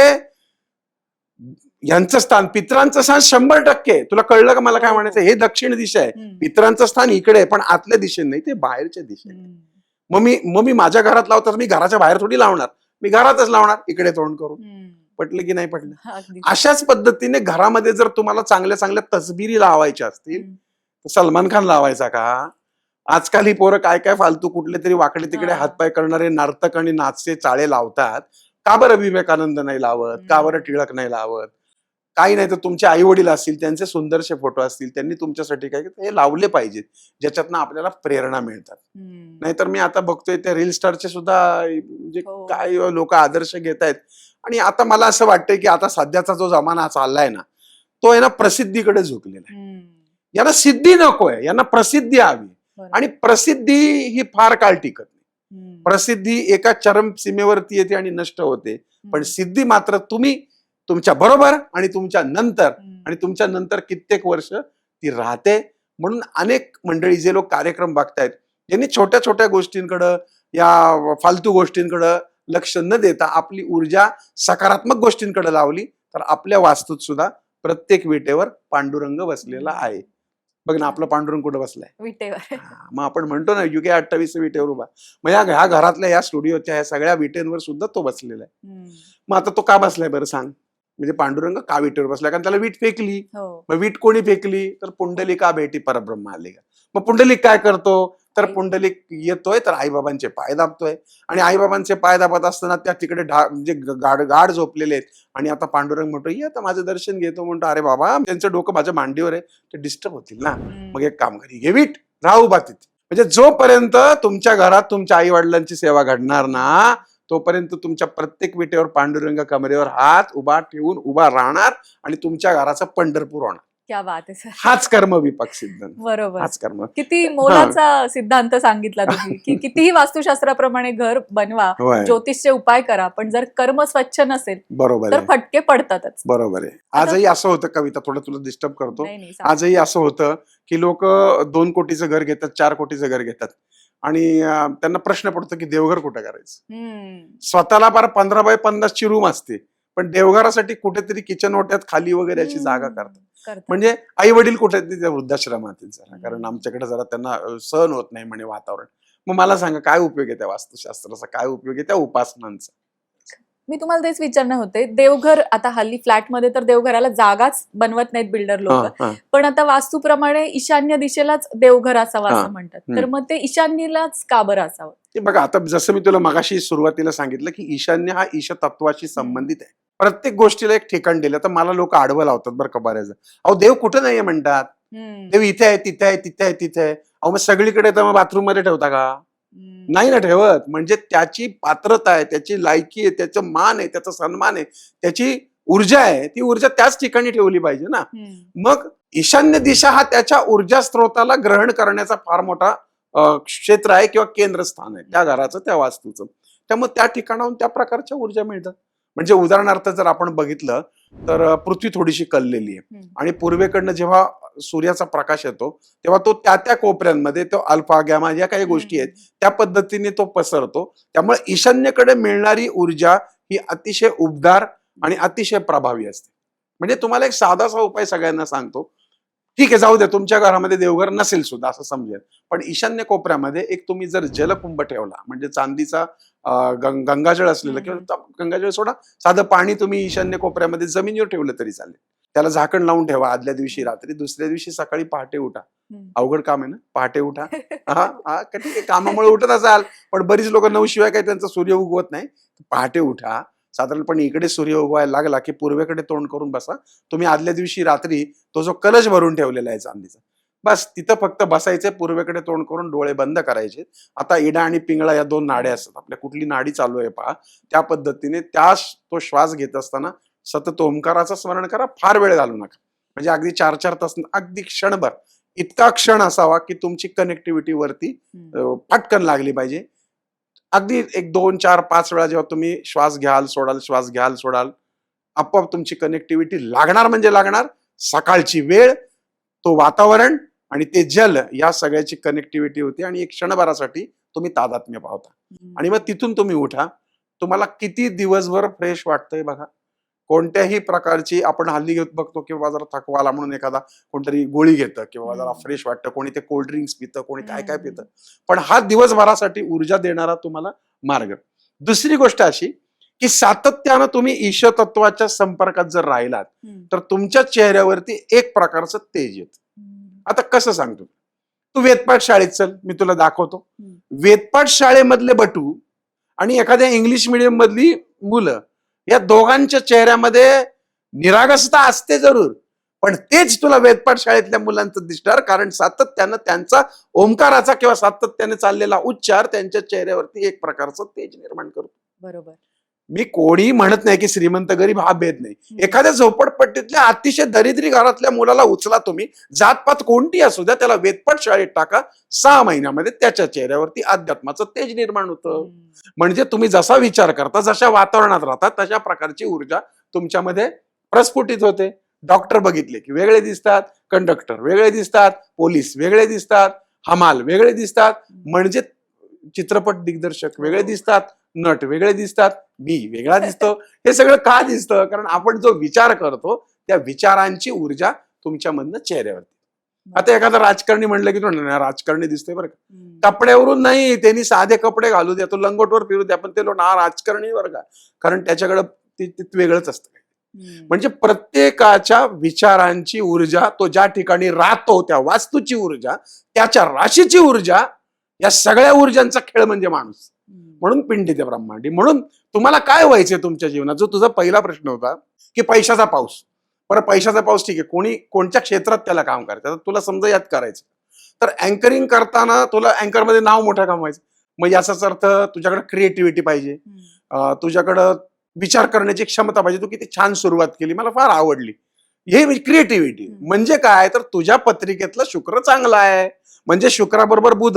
यांचं स्थान, पितरांचं स्थान 100%. तुला कळलं का मला काय हो. म्हणायचं? हे दक्षिण दिशा आहे, पितरांचं स्थान इकडे आहे, पण आतल्या दिशेने नाही, ते बाहेरच्या दिशेने. मग मी माझ्या घरात लावतो, मी घराच्या बाहेर थोडी लावणार, मी घरातच लावणार इकडे तोंड करून. पटलं की नाही पटलं? अगदी. अशाच पद्धतीने घरामध्ये जर तुम्हाला चांगल्या चांगल्या तसबिरी लावायच्या असतील, सलमान खान लावायचा का? आजकाल ही पोरं काय काय फालतू कुठले तरी वाकडे तिकडे हा. हातपाय करणारे नर्तक आणि नाचते चाळे लावतात. का बरं विवेकानंद नाही लावत? का बरं टिळक नाही लावत? काही नाही तर तुमचे आई वडील असतील, त्यांचे सुंदरसे फोटो असतील, त्यांनी तुमच्यासाठी काय केलं, हे लावले पाहिजेत, ज्याच्यातनं आपल्याला प्रेरणा मिळतात. नाहीतर मी आता बघतोय त्या रील स्टारचे सुद्धा म्हणजे हो. काय लोक आदर्श घेत आहेत. आणि आता मला असं वाटतंय की आता सध्याचा जो जमाना चाललाय ना, तो आहे ना प्रसिद्धीकडे झुकलेला आहे. यांना सिद्धी नकोय, यांना प्रसिद्धी हवी. आणि प्रसिद्धी ही फार काळ टिकत नाही. प्रसिद्धी एका चरम सीमेवरती येते आणि नष्ट होते. पण सिद्धी मात्र तुम्ही तुमच्या बरोबर आणि तुमच्या नंतर कित्येक वर्ष ती राहते. म्हणून अनेक मंडळी जे लोक कार्यक्रम बघतायत, ज्यांनी छोट्या छोट्या गोष्टींकडं, या फालतू गोष्टींकडं लक्ष न देता आपली ऊर्जा सकारात्मक गोष्टींकडे लावली, तर आपल्या वास्तूत सुद्धा प्रत्येक विटेवर पांडुरंग बसलेला आहे. बघ ना, आपला पांडुरंग कुठं बसलाय? विटेवर. मग आपण म्हणतो ना युगे 28 विटेवर उभा. मग ह्या घरातल्या, या स्टुडिओच्या, ह्या सगळ्या विटेंवर सुद्धा तो बसलेला आहे. मग आता तो का बसलाय बरं सांग? म्हणजे पांडुरंग का विटेवर बसलाय? कारण त्याला वीट फेकली. मग वीट कोणी फेकली? तर पुंडलिका भेटी परब्रह्म आले. मग पुंडलिक काय करतो? तर पुंडलिक येतोय तर आईबाबांचे पाय दाबतोय, आणि आईबाबांचे पाय दाबत असताना त्या तिकडे म्हणजे गाड झोपलेले आहेत. आणि आता पांडुरंग म्हणतो, ये आता माझं दर्शन घेतो. म्हणतो, अरे बाबा, त्यांचं डोकं माझ्या मांडीवर आहे, ते डिस्टर्ब होतील ना. मग एक काम करी, घे वीट, राहू बा तिथे. म्हणजे जोपर्यंत तुमच्या घरात तुमच्या आई वडिलांची सेवा घडणार ना, तोपर्यंत तुमच्या प्रत्येक विटेवर पांडुरंग कमरेवर हात उभा ठेवून उभा राहणार, आणि तुमच्या घराचं पंढरपूर होणार. क्या बात आहे सर. हाच कर्म विपाक सिद्धांत. बरोबर. हाच कर्म. किती मोलाचा सिद्धांत सांगितला तुम्ही की कितीही वास्तुशास्त्राप्रमाणे घर बनवा, ज्योतिषचे उपाय करा, पण जर कर्म स्वच्छ नसेल बरोबर तर फटके पडतातच. बरोबर आहे. आजही असं होतं कविता, थोडं तुला डिस्टर्ब करतो. नाही, नाही, आजही असं होतं की लोक 2 कोटीचं घर घेतात, 4 कोटीचं घर घेतात, आणि त्यांना प्रश्न पडतो की देवघर कुठं करायचं. स्वतःला फार 15 बाय 50 ची रूम असते, पण देवघरासाठी कुठेतरी किचन ओट्यात खाली वगैरे अशी जागा करतात. म्हणजे आई वडील कुठेतरी त्या वृद्धाश्रमात जरा, कारण आमच्याकडे जरा त्यांना सहन होत नाही म्हणे वातावरण. मग मला सांगा, काय उपयोग आहे त्या वास्तुशास्त्राचा? काय उपयोग आहे त्या उपासनांचा? मी तुम्हाला तेच विचारणार होते. देवघर, आता हल्ली फ्लॅटमध्ये तर देवघराला जागाच बनवत नाहीत बिल्डर लोक, पण आता वास्तूप्रमाणे ईशान्य दिशेलाच देवघर असावं असं म्हणतात. तर मग ते ईशान्येलाच का बरं असावं? ते बघा, आता जसं मी तुला मगाशी सुरुवातीला सांगितलं की ईशान्य हा ईशतत्वाशी संबंधित आहे. प्रत्येक गोष्टीला एक ठिकाण दिलं. तर मला लोक आडवं लावतात बरं का बऱ्याच. अहो, देव कुठं नाहीये म्हणतात, देव इथे आहे, तिथे आहे, तिथे आहे, तिथे आहे. अहो, मग सगळीकडे तर मग बाथरूम मध्ये ठेवता का? नाही ना ठेवत. म्हणजे त्याची पात्रता आहे, त्याची लायकी आहे, त्याचं मान आहे, त्याचा सन्मान आहे, त्याची ऊर्जा आहे, ती ऊर्जा त्याच ठिकाणी ठेवली पाहिजे ना. मग ईशान्य दिशा हा त्याच्या ऊर्जा स्त्रोताला ग्रहण करण्याचा फार मोठा क्षेत्र आहे किंवा केंद्रस्थान आहे त्या घराचं, त्या वास्तूचं. त्यामुळे त्या ठिकाणाहून त्या प्रकारच्या ऊर्जा मिळतात. म्हणजे उदाहरणार्थ जर आपण बघितलं तर पृथ्वी थोडीशी कललेली आहे, आणि पूर्वेकडनं जेव्हा सूर्याचा प्रकाश येतो तेव्हा तो त्या कोपऱ्यांमध्ये तो अल्फा गॅमा या काही गोष्टी आहेत त्या पद्धतीने तो पसरतो. त्यामुळे ईशान्येकडे मिळणारी ऊर्जा ही अतिशय उबदार आणि अतिशय प्रभावी असते. म्हणजे तुम्हाला एक साधासा उपाय सगळ्यांना सांगतो. ठीक आहे, जाऊ दे, तुमच्या घरामध्ये देवघर नसेल सुद्धा असं समजेल, पण ईशान्य कोपऱ्यामध्ये एक तुम्ही जर जलकुंभ ठेवला, म्हणजे चांदीचा गंगाजळ असलेलं, किंवा गंगाजळ सोडा, साधं पाणी तुम्ही ईशान्य कोपऱ्यामध्ये जमिनीवर ठेवलं तरी चालेल. त्याला झाकण लावून ठेवा आदल्या दिवशी रात्री, दुसऱ्या दिवशी सकाळी पहाटे उठा. अवघड काम आहे ना, पहाटे उठा. हा ठीक आहे, कामामुळे उठत असाल, पण बरीच लोक 9 शिवाय काही त्यांचा सूर्य उगवत नाही. पहाटे उठा, साधारणपणे इकडे सूर्य उगवायला लागला की पूर्वेकडे तोंड करून बसा. तुम्ही आदल्या दिवशी रात्री तो जो कलश भरून ठेवलेला आहे चांदीचा, बस तिथं फक्त बसायचे, पूर्वेकडे तोंड करून डोळे बंद करायचे. आता इडा आणि पिंगळा या 2 नाड्या असतात. आपल्या कुठली नाडी चालू आहे पहा, त्या पद्धतीने तो श्वास घेत असताना सतत ओंकाराचं स्मरण करा. फार वेळ घालू नका. म्हणजे अगदी 4-4 तास, अगदी क्षणभर, इतका क्षण असावा की तुमची कनेक्टिव्हिटी वरती पटकन लागली पाहिजे. अगदी 1, 2, 4, 5 वेळा जेव्हा तुम्ही श्वास घ्याल सोडाल, श्वास घ्याल सोडाल, आपोआप तुमची कनेक्टिव्हिटी लागणार म्हणजे लागणार. सकाळची वेळ, तो वातावरण आणि ते जल, या सगळ्याची कनेक्टिव्हिटी होती आणि एक क्षणभरासाठी तुम्ही तादात्म्य पावता. आणि मग तिथून तुम्ही उठा. तुम्हाला किती दिवसभर फ्रेश वाटतंय बघा. कोणत्याही प्रकारची, आपण हल्ली घेत बघतो किंवा जरा थकवा आला म्हणून एखादा कोणतरी गोळी घेतं किंवा जरा फ्रेश वाटतं, कोणी ते कोल्ड ड्रिंक्स पितं, कोणी काय काय पितं. पण हा दिवसभरासाठी ऊर्जा देणारा तुम्हाला मार्ग. दुसरी गोष्ट अशी की सातत्यानं तुम्ही ईशतत्वाच्या संपर्कात जर राहिलात तर तुमच्या चेहऱ्यावरती एक प्रकारचं तेज येतं. आता कसं सांगतो, तू वेदपाठ शाळेत चल, मी तुला दाखवतो. वेदपाठ शाळेमधले बटू आणि एखाद्या इंग्लिश मिडियम मधली मुलं, या दोघांच्या चेहऱ्यामध्ये निरागसता असते जरूर, पण तेच तुला वेदपाठ शाळेतल्या मुलांचं दिसणार, कारण सातत्यानं त्यांचा ओंकाराचा किंवा सातत्याने चाललेला उच्चार त्यांच्या चेहऱ्यावरती एक प्रकारचं तेज निर्माण करतो. बरोबर. मी कोणी म्हणत नाही की श्रीमंत गरीब हा भेद नाही. एखाद्या झोपडपट्टीतल्या अतिशय दरिद्री घरातल्या मुलाला उचला तुम्ही, जातपात कोणती असू द्या, त्याला वेदपाठ शाळेत टाका, 6 महिन्यामध्ये त्याच्या चेहऱ्यावरती अध्यात्माचं तेज निर्माण होतं. म्हणजे तुम्ही जसा विचार करता, जशा वातावरणात राहता, तशा प्रकारची ऊर्जा तुमच्यामध्ये प्रस्फुटित होते. डॉक्टर बघितले की वेगळे दिसतात, कंडक्टर वेगळे दिसतात, पोलीस वेगळे दिसतात, हमाल वेगळे दिसतात, म्हणजे चित्रपट दिग्दर्शक वेगळे दिसतात, नट वेगळे दिसतात, मी वेगळा दिसतो. हे सगळं का दिसतं? कारण आपण जो विचार करतो त्या विचारांची ऊर्जा तुमच्यामधनं चेहऱ्यावरती. आता एखादा राजकारणी म्हणलं की राजकारणी दिसतोय बरं का, कपड्यावरून नाही, त्यांनी साधे कपडे घालू द्या, तो लंगोटवर फिरू द्या, पण ते लोक राजकारणी बरं का, कारण त्याच्याकडे ते वेगळंच असतं. म्हणजे प्रत्येकाच्या विचारांची ऊर्जा, तो ज्या ठिकाणी राहतो त्या वास्तूची ऊर्जा, त्याच्या राशीची ऊर्जा, या सगळ्या ऊर्जांचा खेळ म्हणजे माणूस. म्हणून पिंडी ते ब्रह्मांडी. म्हणून तुम्हाला काय व्हायचंय तुमच्या जीवनात, जो तुझा पहिला प्रश्न होता की पैशाचा पाऊस. बरं, पैशाचा पाऊस ठीक आहे, कोणी कोणत्या क्षेत्रात त्याला काम करायचं, तुला समजा यात करायचं, तर अँकरिंग करताना तुला अँकरमध्ये नाव मोठं कमवायचं. मग याचाच अर्थ तुझ्याकडे क्रिएटिव्हिटी पाहिजे, तुझ्याकडं विचार करण्याची क्षमता पाहिजे. तू किती छान सुरुवात केली, मला फार आवडली. हे क्रिएटिव्हिटी म्हणजे काय, तर तुझ्या पत्रिकेतला शुक्र चांगला आहे, म्हणजे शुक्राबरोबर बुध,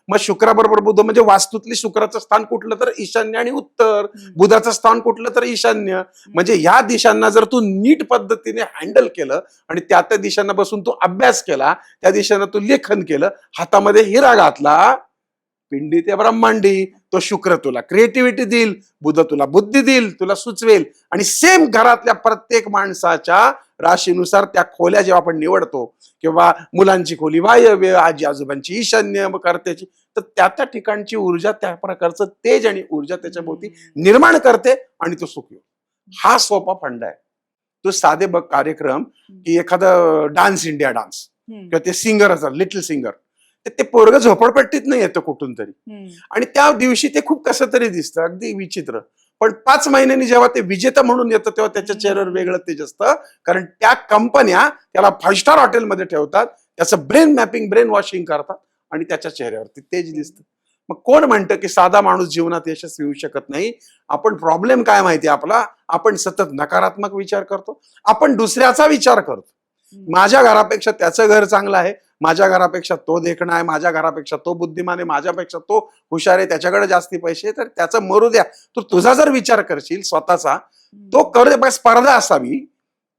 मग शुक्राबरोबर बुध म्हणजे वास्तूतली शुक्राचं स्थान कुठलं तर ईशान्य आणि उत्तर, बुधाचं स्थान कुठलं तर ईशान्य. म्हणजे ह्या दिशांना जर तू नीट पद्धतीने हँडल केलं आणि त्या त्या दिशांना बसून तू अभ्यास केला, त्या दिशेनं तू लेखन केलं, हातामध्ये हिरा घातला, पिंडी ते ब्रह्मांडी, तो शुक्र तुला क्रिएटिव्हिटी देईल, बुध तुला बुद्धी देईल, तुला सुचवेल. आणि सेम घरातल्या प्रत्येक माणसाच्या राशीनुसार त्या खोल्या जेव्हा आपण निवडतो, किंवा मुलांची खोली वायव्य, आजी आजोबांची ईशान्य, कर्त्याची, तर त्या त्या ठिकाणची ऊर्जा त्या प्रकारचं तेज आणि ऊर्जा त्याच्या भोवती निर्माण करते आणि तो सुखी. हा सोपा फंडा आहे. तो साधे बघ कार्यक्रम की एखादा डान्स इंडिया डान्स किंवा ते सिंगर असतात, लिटिल सिंगर, ते पोरग झोपडपट्टीत नाही येतं कुठून तरी, आणि त्या दिवशी ते खूप कसं तरी दिसतं, अगदी विचित्र. पण 5 महिन्यांनी जेव्हा ते विजेता म्हणून येतं तेव्हा त्याच्या चेहऱ्यावर वेगळं तेज असतं, कारण त्या कंपन्या त्याला 5 स्टार हॉटेलमध्ये ठेवतात, त्याचं ब्रेन मॅपिंग, ब्रेन वॉशिंग करतात आणि त्याच्या चेहऱ्यावरती तेज दिसतं. मग कोण म्हणतं की साधा माणूस जीवनात यशस्वी होऊ शकत नाही? आपण प्रॉब्लेम काय माहिती आपला, आपण सतत नकारात्मक विचार करतो, आपण दुसऱ्याचा विचार करतो. माझ्या घरापेक्षा त्याचं घर चांगलं आहे, माझ्या घरापेक्षा तो देखणा आहे, माझ्या घरापेक्षा तो बुद्धिमान आहे, माझ्यापेक्षा तो हुशार आहे, त्याच्याकडे जास्ती पैसे, तर त्याचं मरू द्या. तू तुझा जर विचार करशील स्वतःचा, तो कर. स्पर्धा असावी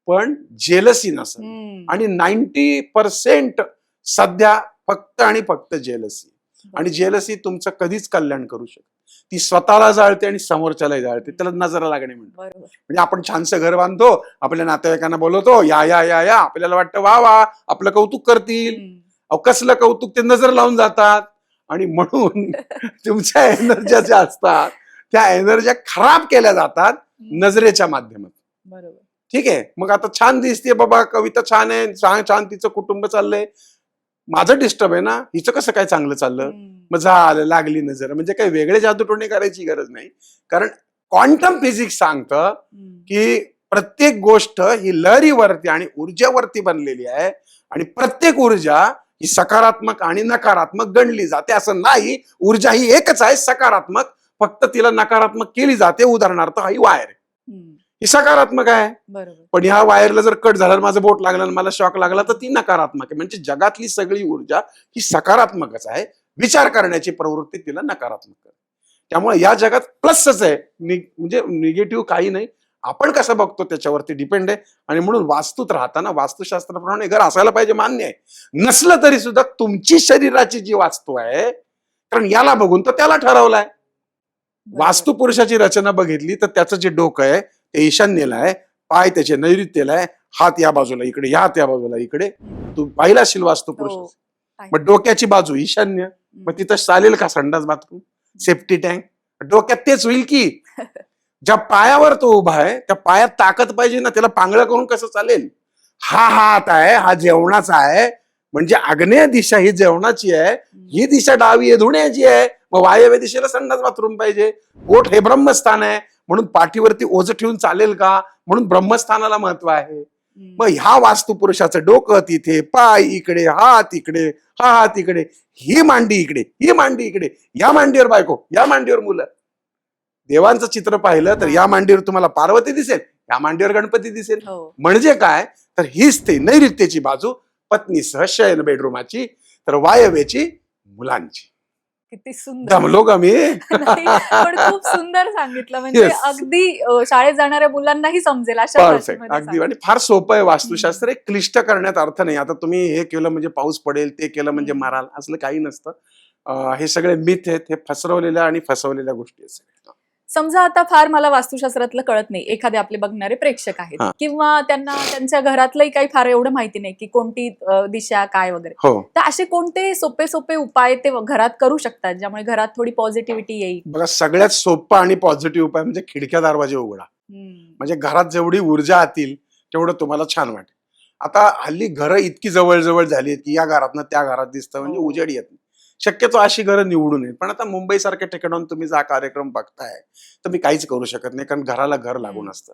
पण जेलसी नसावी. आणि 90% सध्या फक्त आणि फक्त जेलसी, आणि जेलसी तुमचं कधीच कल्याण करू शकत. ती स्वतःला जाळते आणि समोरच्याला जाळते, त्याला नजर लागणे म्हणतो. म्हणजे आपण छानसं घर बांधतो, आपल्या नातेवाईकांना बोलवतो, या या या या, आपल्याला वाटतं वा वा, आपलं कौतुक करतील. अहो कसलं कौतुक, ते नजर लावून जातात. आणि म्हणून तुमच्या एनर्ज्या ज्या असतात त्या एनर्ज्या खराब केल्या जातात नजरेच्या माध्यमातून. बरोबर, ठीक आहे. मग आता छान दिसते बाबा, कविता छान आहे, छान तिचं कुटुंब चाललंय, माझं डिस्टर्ब आहे ना, हिचं कसं काय चांगलं चाललं, मग झालं, लागली नजर. म्हणजे काही वेगळे जादूटोणे करायची गरज नाही, कारण क्वांटम फिजिक्स सांगतं की प्रत्येक गोष्ट ही लहरीवरती आणि ऊर्जेवरती बनलेली आहे, आणि प्रत्येक ऊर्जा ही सकारात्मक आणि नकारात्मक गणली जाते असं नाही. ऊर्जा ही एकच आहे, सकारात्मक, फक्त तिला नकारात्मक केली जाते. उदाहरणार्थ ही वायर आहे, ही सकारात्मक आहे, बरोबर. पण ह्या वायरला जर कट झाला, माझं बोट लागलं आणि मला शॉक लागला, तर ती नकारात्मक आहे. म्हणजे जगातली सगळी ऊर्जा ही सकारात्मकच आहे, विचार करण्याची प्रवृत्ती तिला नकारात्मक आहे. त्यामुळे या जगात प्लसच आहे, म्हणजे निगेटिव्ह काही नाही. आपण कसं बघतो त्याच्यावरती डिपेंड आहे. आणि म्हणून वास्तूत राहताना वास्तुशास्त्राप्रमाणे घर असायला पाहिजे, मान्य आहे. नसलं तरी सुद्धा तुमची शरीराची जी वास्तू आहे, कारण याला बघून तर त्याला ठरवलाय. वास्तू पुरुषाची रचना बघितली तर त्याचं जे डोकं आहे ते ईशान्येला आहे, पाय त्याचे नैऋत्येला आहे, हात या बाजूला इकडे, हात या बाजूला इकडे. तू पाहिला असेल वास्तू पुरुष. मग डोक्याची बाजू ईशान्य, मग तिथं चालेल का संडास बाथरूम, सेफ्टी टँक? डोक्यात तेच होईल की. ज्या पायावर तो उभा आहे त्या पायात ताकद पाहिजे ना, त्याला पांगळं करून कसं चालेल? हा हात आहे, हा जेवणाचा आहे, म्हणजे आग्नेय दिशा ही जेवणाची आहे, ही दिशा डावी आहे धुण्याची आहे. मग वायव्य दिशेला संडास बाथरूम पाहिजे. पोट हे ब्रह्मस्थान आहे, म्हणून पाठीवरती ओझं ठेवून चालेल का? म्हणून ब्रह्मस्थानाला महत्व आहे. मग ह्या वास्तू पुरुषाचं डोकं तिथे, पाय इकडे, हात इकडे, हा हात इकडे, ही मांडी इकडे, ही मांडी इकडे, या मांडीवर बायको, या मांडीवर मुलं. देवांचं चित्र पाहिलं तर या मांडीवर तुम्हाला पार्वती दिसेल, या मांडीवर गणपती दिसेल. म्हणजे काय, तर हीच ते नैऋत्येची बाजू पत्नीसह शयन बेडरूमाची, तर वायव्येची मुलांची. किती सुंदर. दमलो का मी? पण खूप सुंदर सांगितलं, म्हणजे अगदी शाळेत जाणाऱ्या मुलांनाही समजेल अशा. अगदी, आणि फार सोपं आहे वास्तुशास्त्र. एक क्लिष्ट करण्यात अर्थ नाही. आता तुम्ही हे केलं म्हणजे पाऊस पडेल, ते केलं म्हणजे माराल, असलं काही नसतं. हे सगळे मिथ आहेत, हे फसवलेल्या आणि फसवलेल्या गोष्टी आहेत. समजा आता फार मला वास्तुशास्त्रातलं कळत नाही, एखादे आपले बघणारे प्रेक्षक आहेत किंवा त्यांना त्यांच्या घरातलंही काही फार एवढं माहिती नाही की कोणती दिशा काय वगैरे, तर असे कोणते सोपे सोपे उपाय ते घरात करू शकतात ज्यामुळे घरात थोडी पॉझिटिव्हिटी येईल? बघा, सगळ्यात सोपा आणि पॉझिटिव्ह उपाय म्हणजे खिडक्या दरवाजे उघडा. म्हणजे घरात जेवढी ऊर्जा आतील तेवढं तुम्हाला छान वाटेल. आता हल्ली घरं इतकी जवळ जवळ झाली की या घरातनं त्या घरात दिसतं, म्हणजे उजेड येत नाही. शक्यतो अशी घरं निवडू नये. पण आता मुंबई सारख्या ठिकाणाहून तुम्ही जा कार्यक्रम बघताय तर मी काहीच करू शकत नाही, कारण घराला घर लागून असतं.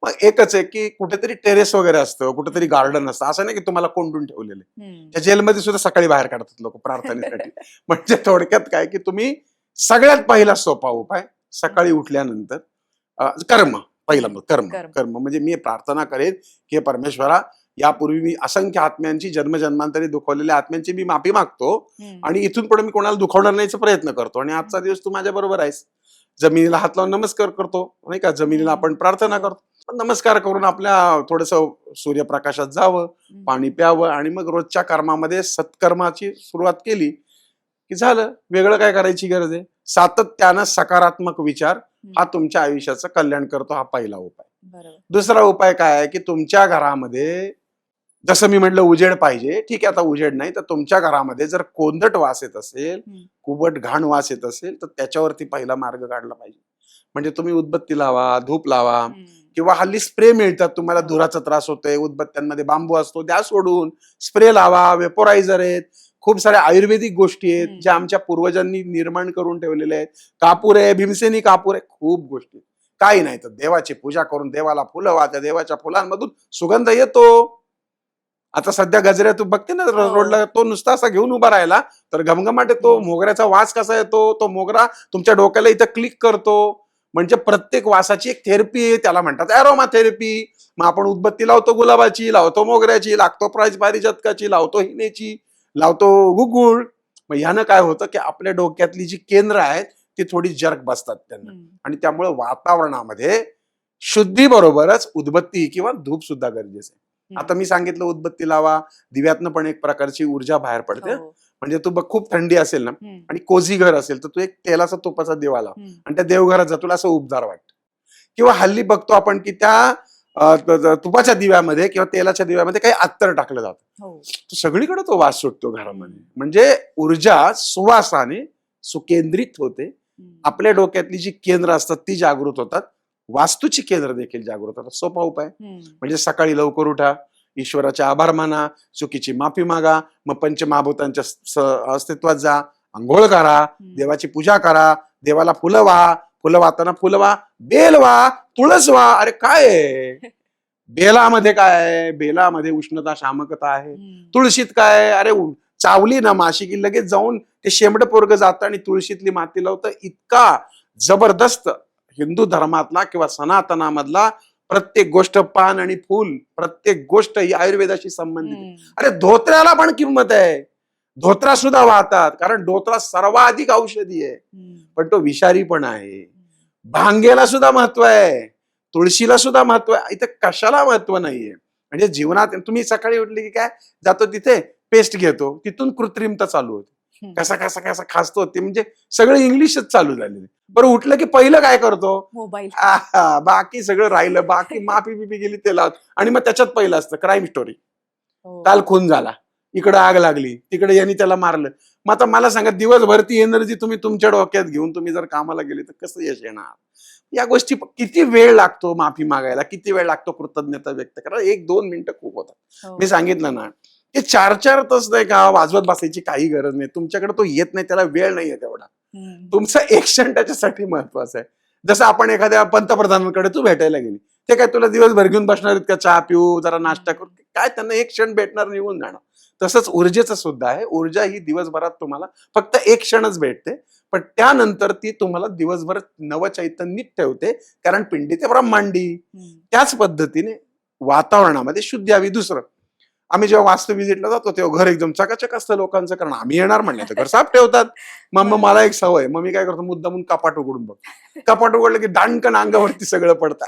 मग एकच आहे की कुठेतरी टेरेस वगैरे असतं, कुठेतरी गार्डन असतं. असं नाही की तुम्हाला कोंडून ठेवलेले. त्या जेलमध्ये सुद्धा सकाळी बाहेर काढतात लोक प्रार्थनेसाठी. म्हणजे थोडक्यात काय की तुम्ही सगळ्यात पहिला सोपा उपाय, सकाळी उठल्यानंतर कर्म, पहिला कर्म म्हणजे मी प्रार्थना करेन की परमेश्वरा, यापूर्वी मी असंख्य आत्म्यांची, जन्मजन्मांतरी दुखवलेल्या आत्म्यांची मी माफी मागतो, आणि इथून पुढे मी कोणाला दुखावणार नाहीचा प्रयत्न करतो. आणि आजचा दिवस तू माझ्या बरोबर आहेस. जमिनीला हात लावून नमस्कार करतो, नाही का, जमिनीला आपण प्रार्थना करतो. नमस्कार करून आपल्या थोडस सूर्यप्रकाशात जावं, पाणी प्यावं, आणि मग रोजच्या कर्मामध्ये सत्कर्माची सुरुवात केली की झालं. वेगळं काय करायची गरज आहे. सातत्यानं सकारात्मक विचार हा तुमच्या आयुष्याचं कल्याण करतो. हा पहिला उपाय. दुसरा उपाय काय आहे की तुमच्या घरामध्ये, जसं मी म्हटलं, उजेड पाहिजे. ठीक आहे, आता उजेड नाही तर तुमच्या घरामध्ये जर कोंदट वास येत असेल, कुबट घाण वास येत असेल, तर त्याच्यावरती पहिला मार्ग काढला पाहिजे. म्हणजे तुम्ही उदबत्ती लावा, धूप लावा, किंवा हल्ली स्प्रे मिळतात. तुम्हाला धुराचा त्रास होतोय, उदबत्त्यांमध्ये बांबू असतो, द्या सोडून, स्प्रे लावा, वेपोरायझर आहेत, खूप साऱ्या आयुर्वेदिक गोष्टी आहेत ज्या आमच्या पूर्वजांनी निर्माण करून ठेवलेल्या आहेत. कापूर आहे, भीमसेनी कापूर आहे, खूप गोष्टी. काही नाही तर देवाची पूजा करून देवाला फुलं वा, त्या देवाच्या फुलांमधून सुगंध येतो. आता सध्या गजऱ्या तू बघते ना रोडला, तो नुसता असा घेऊन उभा राहिला तर घमघमाट येतो. मोगऱ्याचा वास कसा येतो, तो मोगरा तुमच्या डोक्याला इथं क्लिक करतो. म्हणजे प्रत्येक वासाची एक थेरपी आहे, त्याला म्हणतात अरोमा थेरपी. मग आपण उदबत्ती लावतो गुलाबाची, लावतो मोगऱ्याची, लागतो पारिजातकाची, लावतो हिनेची, लावतो गुगुळ. मग ह्यानं काय होतं की आपल्या डोक्यातली जी केंद्र आहेत ती थोडी जर्क बसतात त्यांना, आणि त्यामुळे वातावरणामध्ये शुद्धी बरोबरच उदबत्ती किंवा धूप सुद्धा गरजेचं आहे. आता मी सांगितलं उदबत्ती लावा, दिव्यातनं पण एक प्रकारची ऊर्जा बाहेर पडते. म्हणजे तू बघ, खूप थंडी असेल ना आणि कोझी घर असेल तर तू एक तेलाचा तुपाचा दिवा लाव आणि त्या देवघरात जा, तुला असं उबदार वाटतं. किंवा हल्ली बघतो आपण की त्या तुपाच्या दिव्यामध्ये किंवा तेलाच्या दिव्यामध्ये काही अत्तर टाकलं जातं, सगळीकडे तो वास सुटतो घरामध्ये. म्हणजे ऊर्जा सुवासाने सुकेंद्रित होते. आपल्या डोक्यातली जी केंद्र असतात ती जागृत होतात, वास्तूची केंद्र देखील जागृत होतात. सोपा उपाय म्हणजे सकाळी लवकर उठा, ईश्वराचे आभार माना, चुकीची माफी मागा, मग पंचमहाभूतांच्या अस्तित्वात जा, आंघोळ करा, देवाची पूजा करा, देवाला फुलं वा, फुलं वाहताना फुलं वा, बेल वा, तुळस वा. अरे काय आहे बेलामध्ये? काय आहे बेलामध्ये? उष्णता, शामकता आहे. तुळशीत काय? अरे चावली ना माशी की लगेच जाऊन ते शेंबड पोरग जातं आणि तुळशीतली माती लावतं. इतका जबरदस्त हिंदू धर्मातला किंवा सनातनामधला प्रत्येक गोष्ट, पान आणि फूल, प्रत्येक गोष्ट ही आयुर्वेदाशी संबंधित आहे. अरे धोत्र्याला पण किंमत आहे, धोत्रा सुद्धा वाहतात, कारण धोत्रा सर्वाधिक औषधी आहे, पण तो विषारी पण आहे. भांगेला सुद्धा महत्व आहे, तुळशीला सुद्धा महत्व आहे, इथे कशाला महत्व नाहीये. म्हणजे जीवनात तुम्ही सकाळी उठले की काय जातो तिथे पेस्ट घेतो, तिथून कृत्रिमता चालू होते, कसा कसा कसा खासतो ते, म्हणजे सगळं इंग्लिशच चालू झालेलं. बरं उठलं की पहिलं काय करतो, मोबाईल. बाकी सगळं राहिलं, बाकी माफी बिपी गेली ते लावत, आणि मग त्याच्यात पहिलं असतं क्राईम स्टोरी. काल खून झाला, इकडे आग लागली, तिकडे यांनी त्याला मारलं. मग आता मला सांगा, दिवसभर ती एनर्जी तुम्ही तुमच्या डोक्यात घेऊन तुम्ही जर कामाला गेले तर कसं यश येणार. या गोष्टी किती वेळ लागतो माफी मागायला, किती वेळ लागतो कृतज्ञता व्यक्त करायला, 1-2 मिनिटं खूप होतात. मी सांगितलं ना की 4-4 तास नाही का वाजवत बसायची काही गरज नाही. तुमच्याकडे तो येत नाही, त्याला वेळ नाहीये तेवढा. तुमचं एक क्षण त्याच्यासाठी महत्वाचं आहे. जसं आपण एखाद्या पंतप्रधानांकडे तू भेटायला गेली, ते काय तुला दिवसभर घेऊन बसणार आहेत का, चहा पिऊ जरा नाश्ता करू, काय त्यांना एक क्षण भेटणार, निघून जाणार. तसंच ऊर्जेचं सुद्धा आहे. ऊर्जा ही दिवसभरात तुम्हाला फक्त एक क्षणच भेटते, पण त्यानंतर ती तुम्हाला दिवसभर नवचैतन्यित ठेवते, कारण पिंडी ते ब्रह्मांडी. त्याच पद्धतीने वातावरणामध्ये शुद्धी हवी. दुसरं, आम्ही जेव्हा वास्तू व्हिजिटला जातो तेव्हा घर एकदम चकाचक असतं लोकांचं, कारण आम्ही येणार म्हणलं तर घर साफ ठेवतात. मग मला एक सवय, मग मी काय करतो, मुद्दामून कपाट उघडून बघ. कपाट उघडलं की दाणकन अंगावरती सगळं पडतं.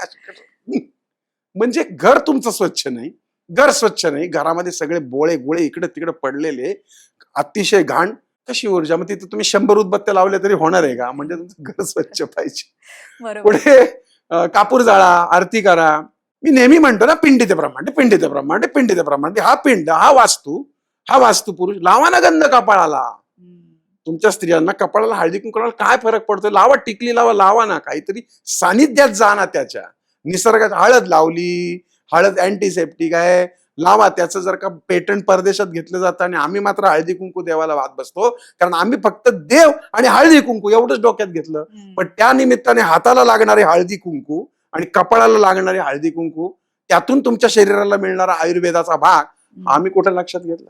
म्हणजे घर तुमचं स्वच्छ नाही, घर स्वच्छ नाही, घरामध्ये सगळे बोळे गोळे इकडे तिकडे पडलेले, अतिशय घाण. कशी ऊर्जा, मग तिथे तुम्ही 100 उदबत्त्या लावल्या तरी होणार आहे का. म्हणजे तुमचं घर स्वच्छ पाहिजे. पुढे कापूर जाळा, आरती करा. मी नेहमी म्हणतो ना, पिंडी ते ब्रह्मांड, पिंडी ते ब्रह्मांड, पिंडी ते ब्रह्मांड. हा पिंड, हा वास्तू पुरुष. लावा ना गंध कपाळाला. तुमच्या स्त्रियांना कपाळाला हळदी कुंकवाला काय फरक पडतो, लावा, टिकली लावा ना, काहीतरी सानिध्यात जा ना त्याच्या. निसर्गात हळद लावली, हळद अँटीसेप्टिक आहे, लावा. त्याचं जर का पेटंट परदेशात घेतलं जातं आणि आम्ही मात्र हळदी कुंकू देवाला वाद बसतो, कारण आम्ही फक्त देव आणि हळदी कुंकू एवढंच डोक्यात घेतलं. पण त्या निमित्ताने हाताला लागणारे हळदी कुंकू आणि कपाळाला लागणारे हळदी कुंकू, त्यातून तुमच्या शरीराला मिळणारा आयुर्वेदाचा भाग आम्ही कुठे लक्षात घेतला.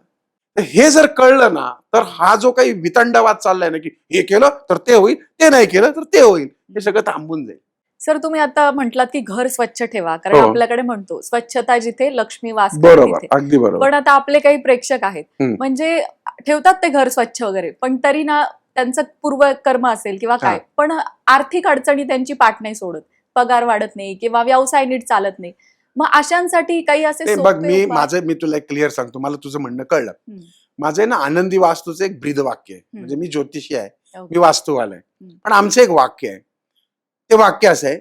हे जर कळलं ना, तर हा जो काही वितंडवाद चाललाय ना, की हे केलं तर ते होईल, ते नाही केलं तर ते होईल, हे सगळं थांबून जाईल. सर, तुम्ही आता म्हटलात की घर स्वच्छ ठेवा, कारण आपल्याकडे म्हणतो स्वच्छता जिथे लक्ष्मी वास बरोबर, करते. अगदी बरोबर. पण आता आपले काही प्रेक्षक आहेत, म्हणजे ठेवतात ते घर स्वच्छ वगैरे, पण तरी ना त्यांचं पूर्वकर्म असेल किंवा काय, पण आर्थिक अडचणी त्यांची पाठ नाही सोडत, पगार वाढत नाही किंवा व्यवसाय नीट चालत नाही. मग अशांसाठी काही असे बघ, मी तुला एक क्लिअर सांगतो, मला तुझं म्हणणं कळलं. माझं ना आनंदी वास्तूचं एक ब्रीद वाक्य आहे. म्हणजे मी ज्योतिषी आहे, मी वास्तूवाला आहे, पण आमचं एक वाक्य आहे. ते वाक्य असं आहे,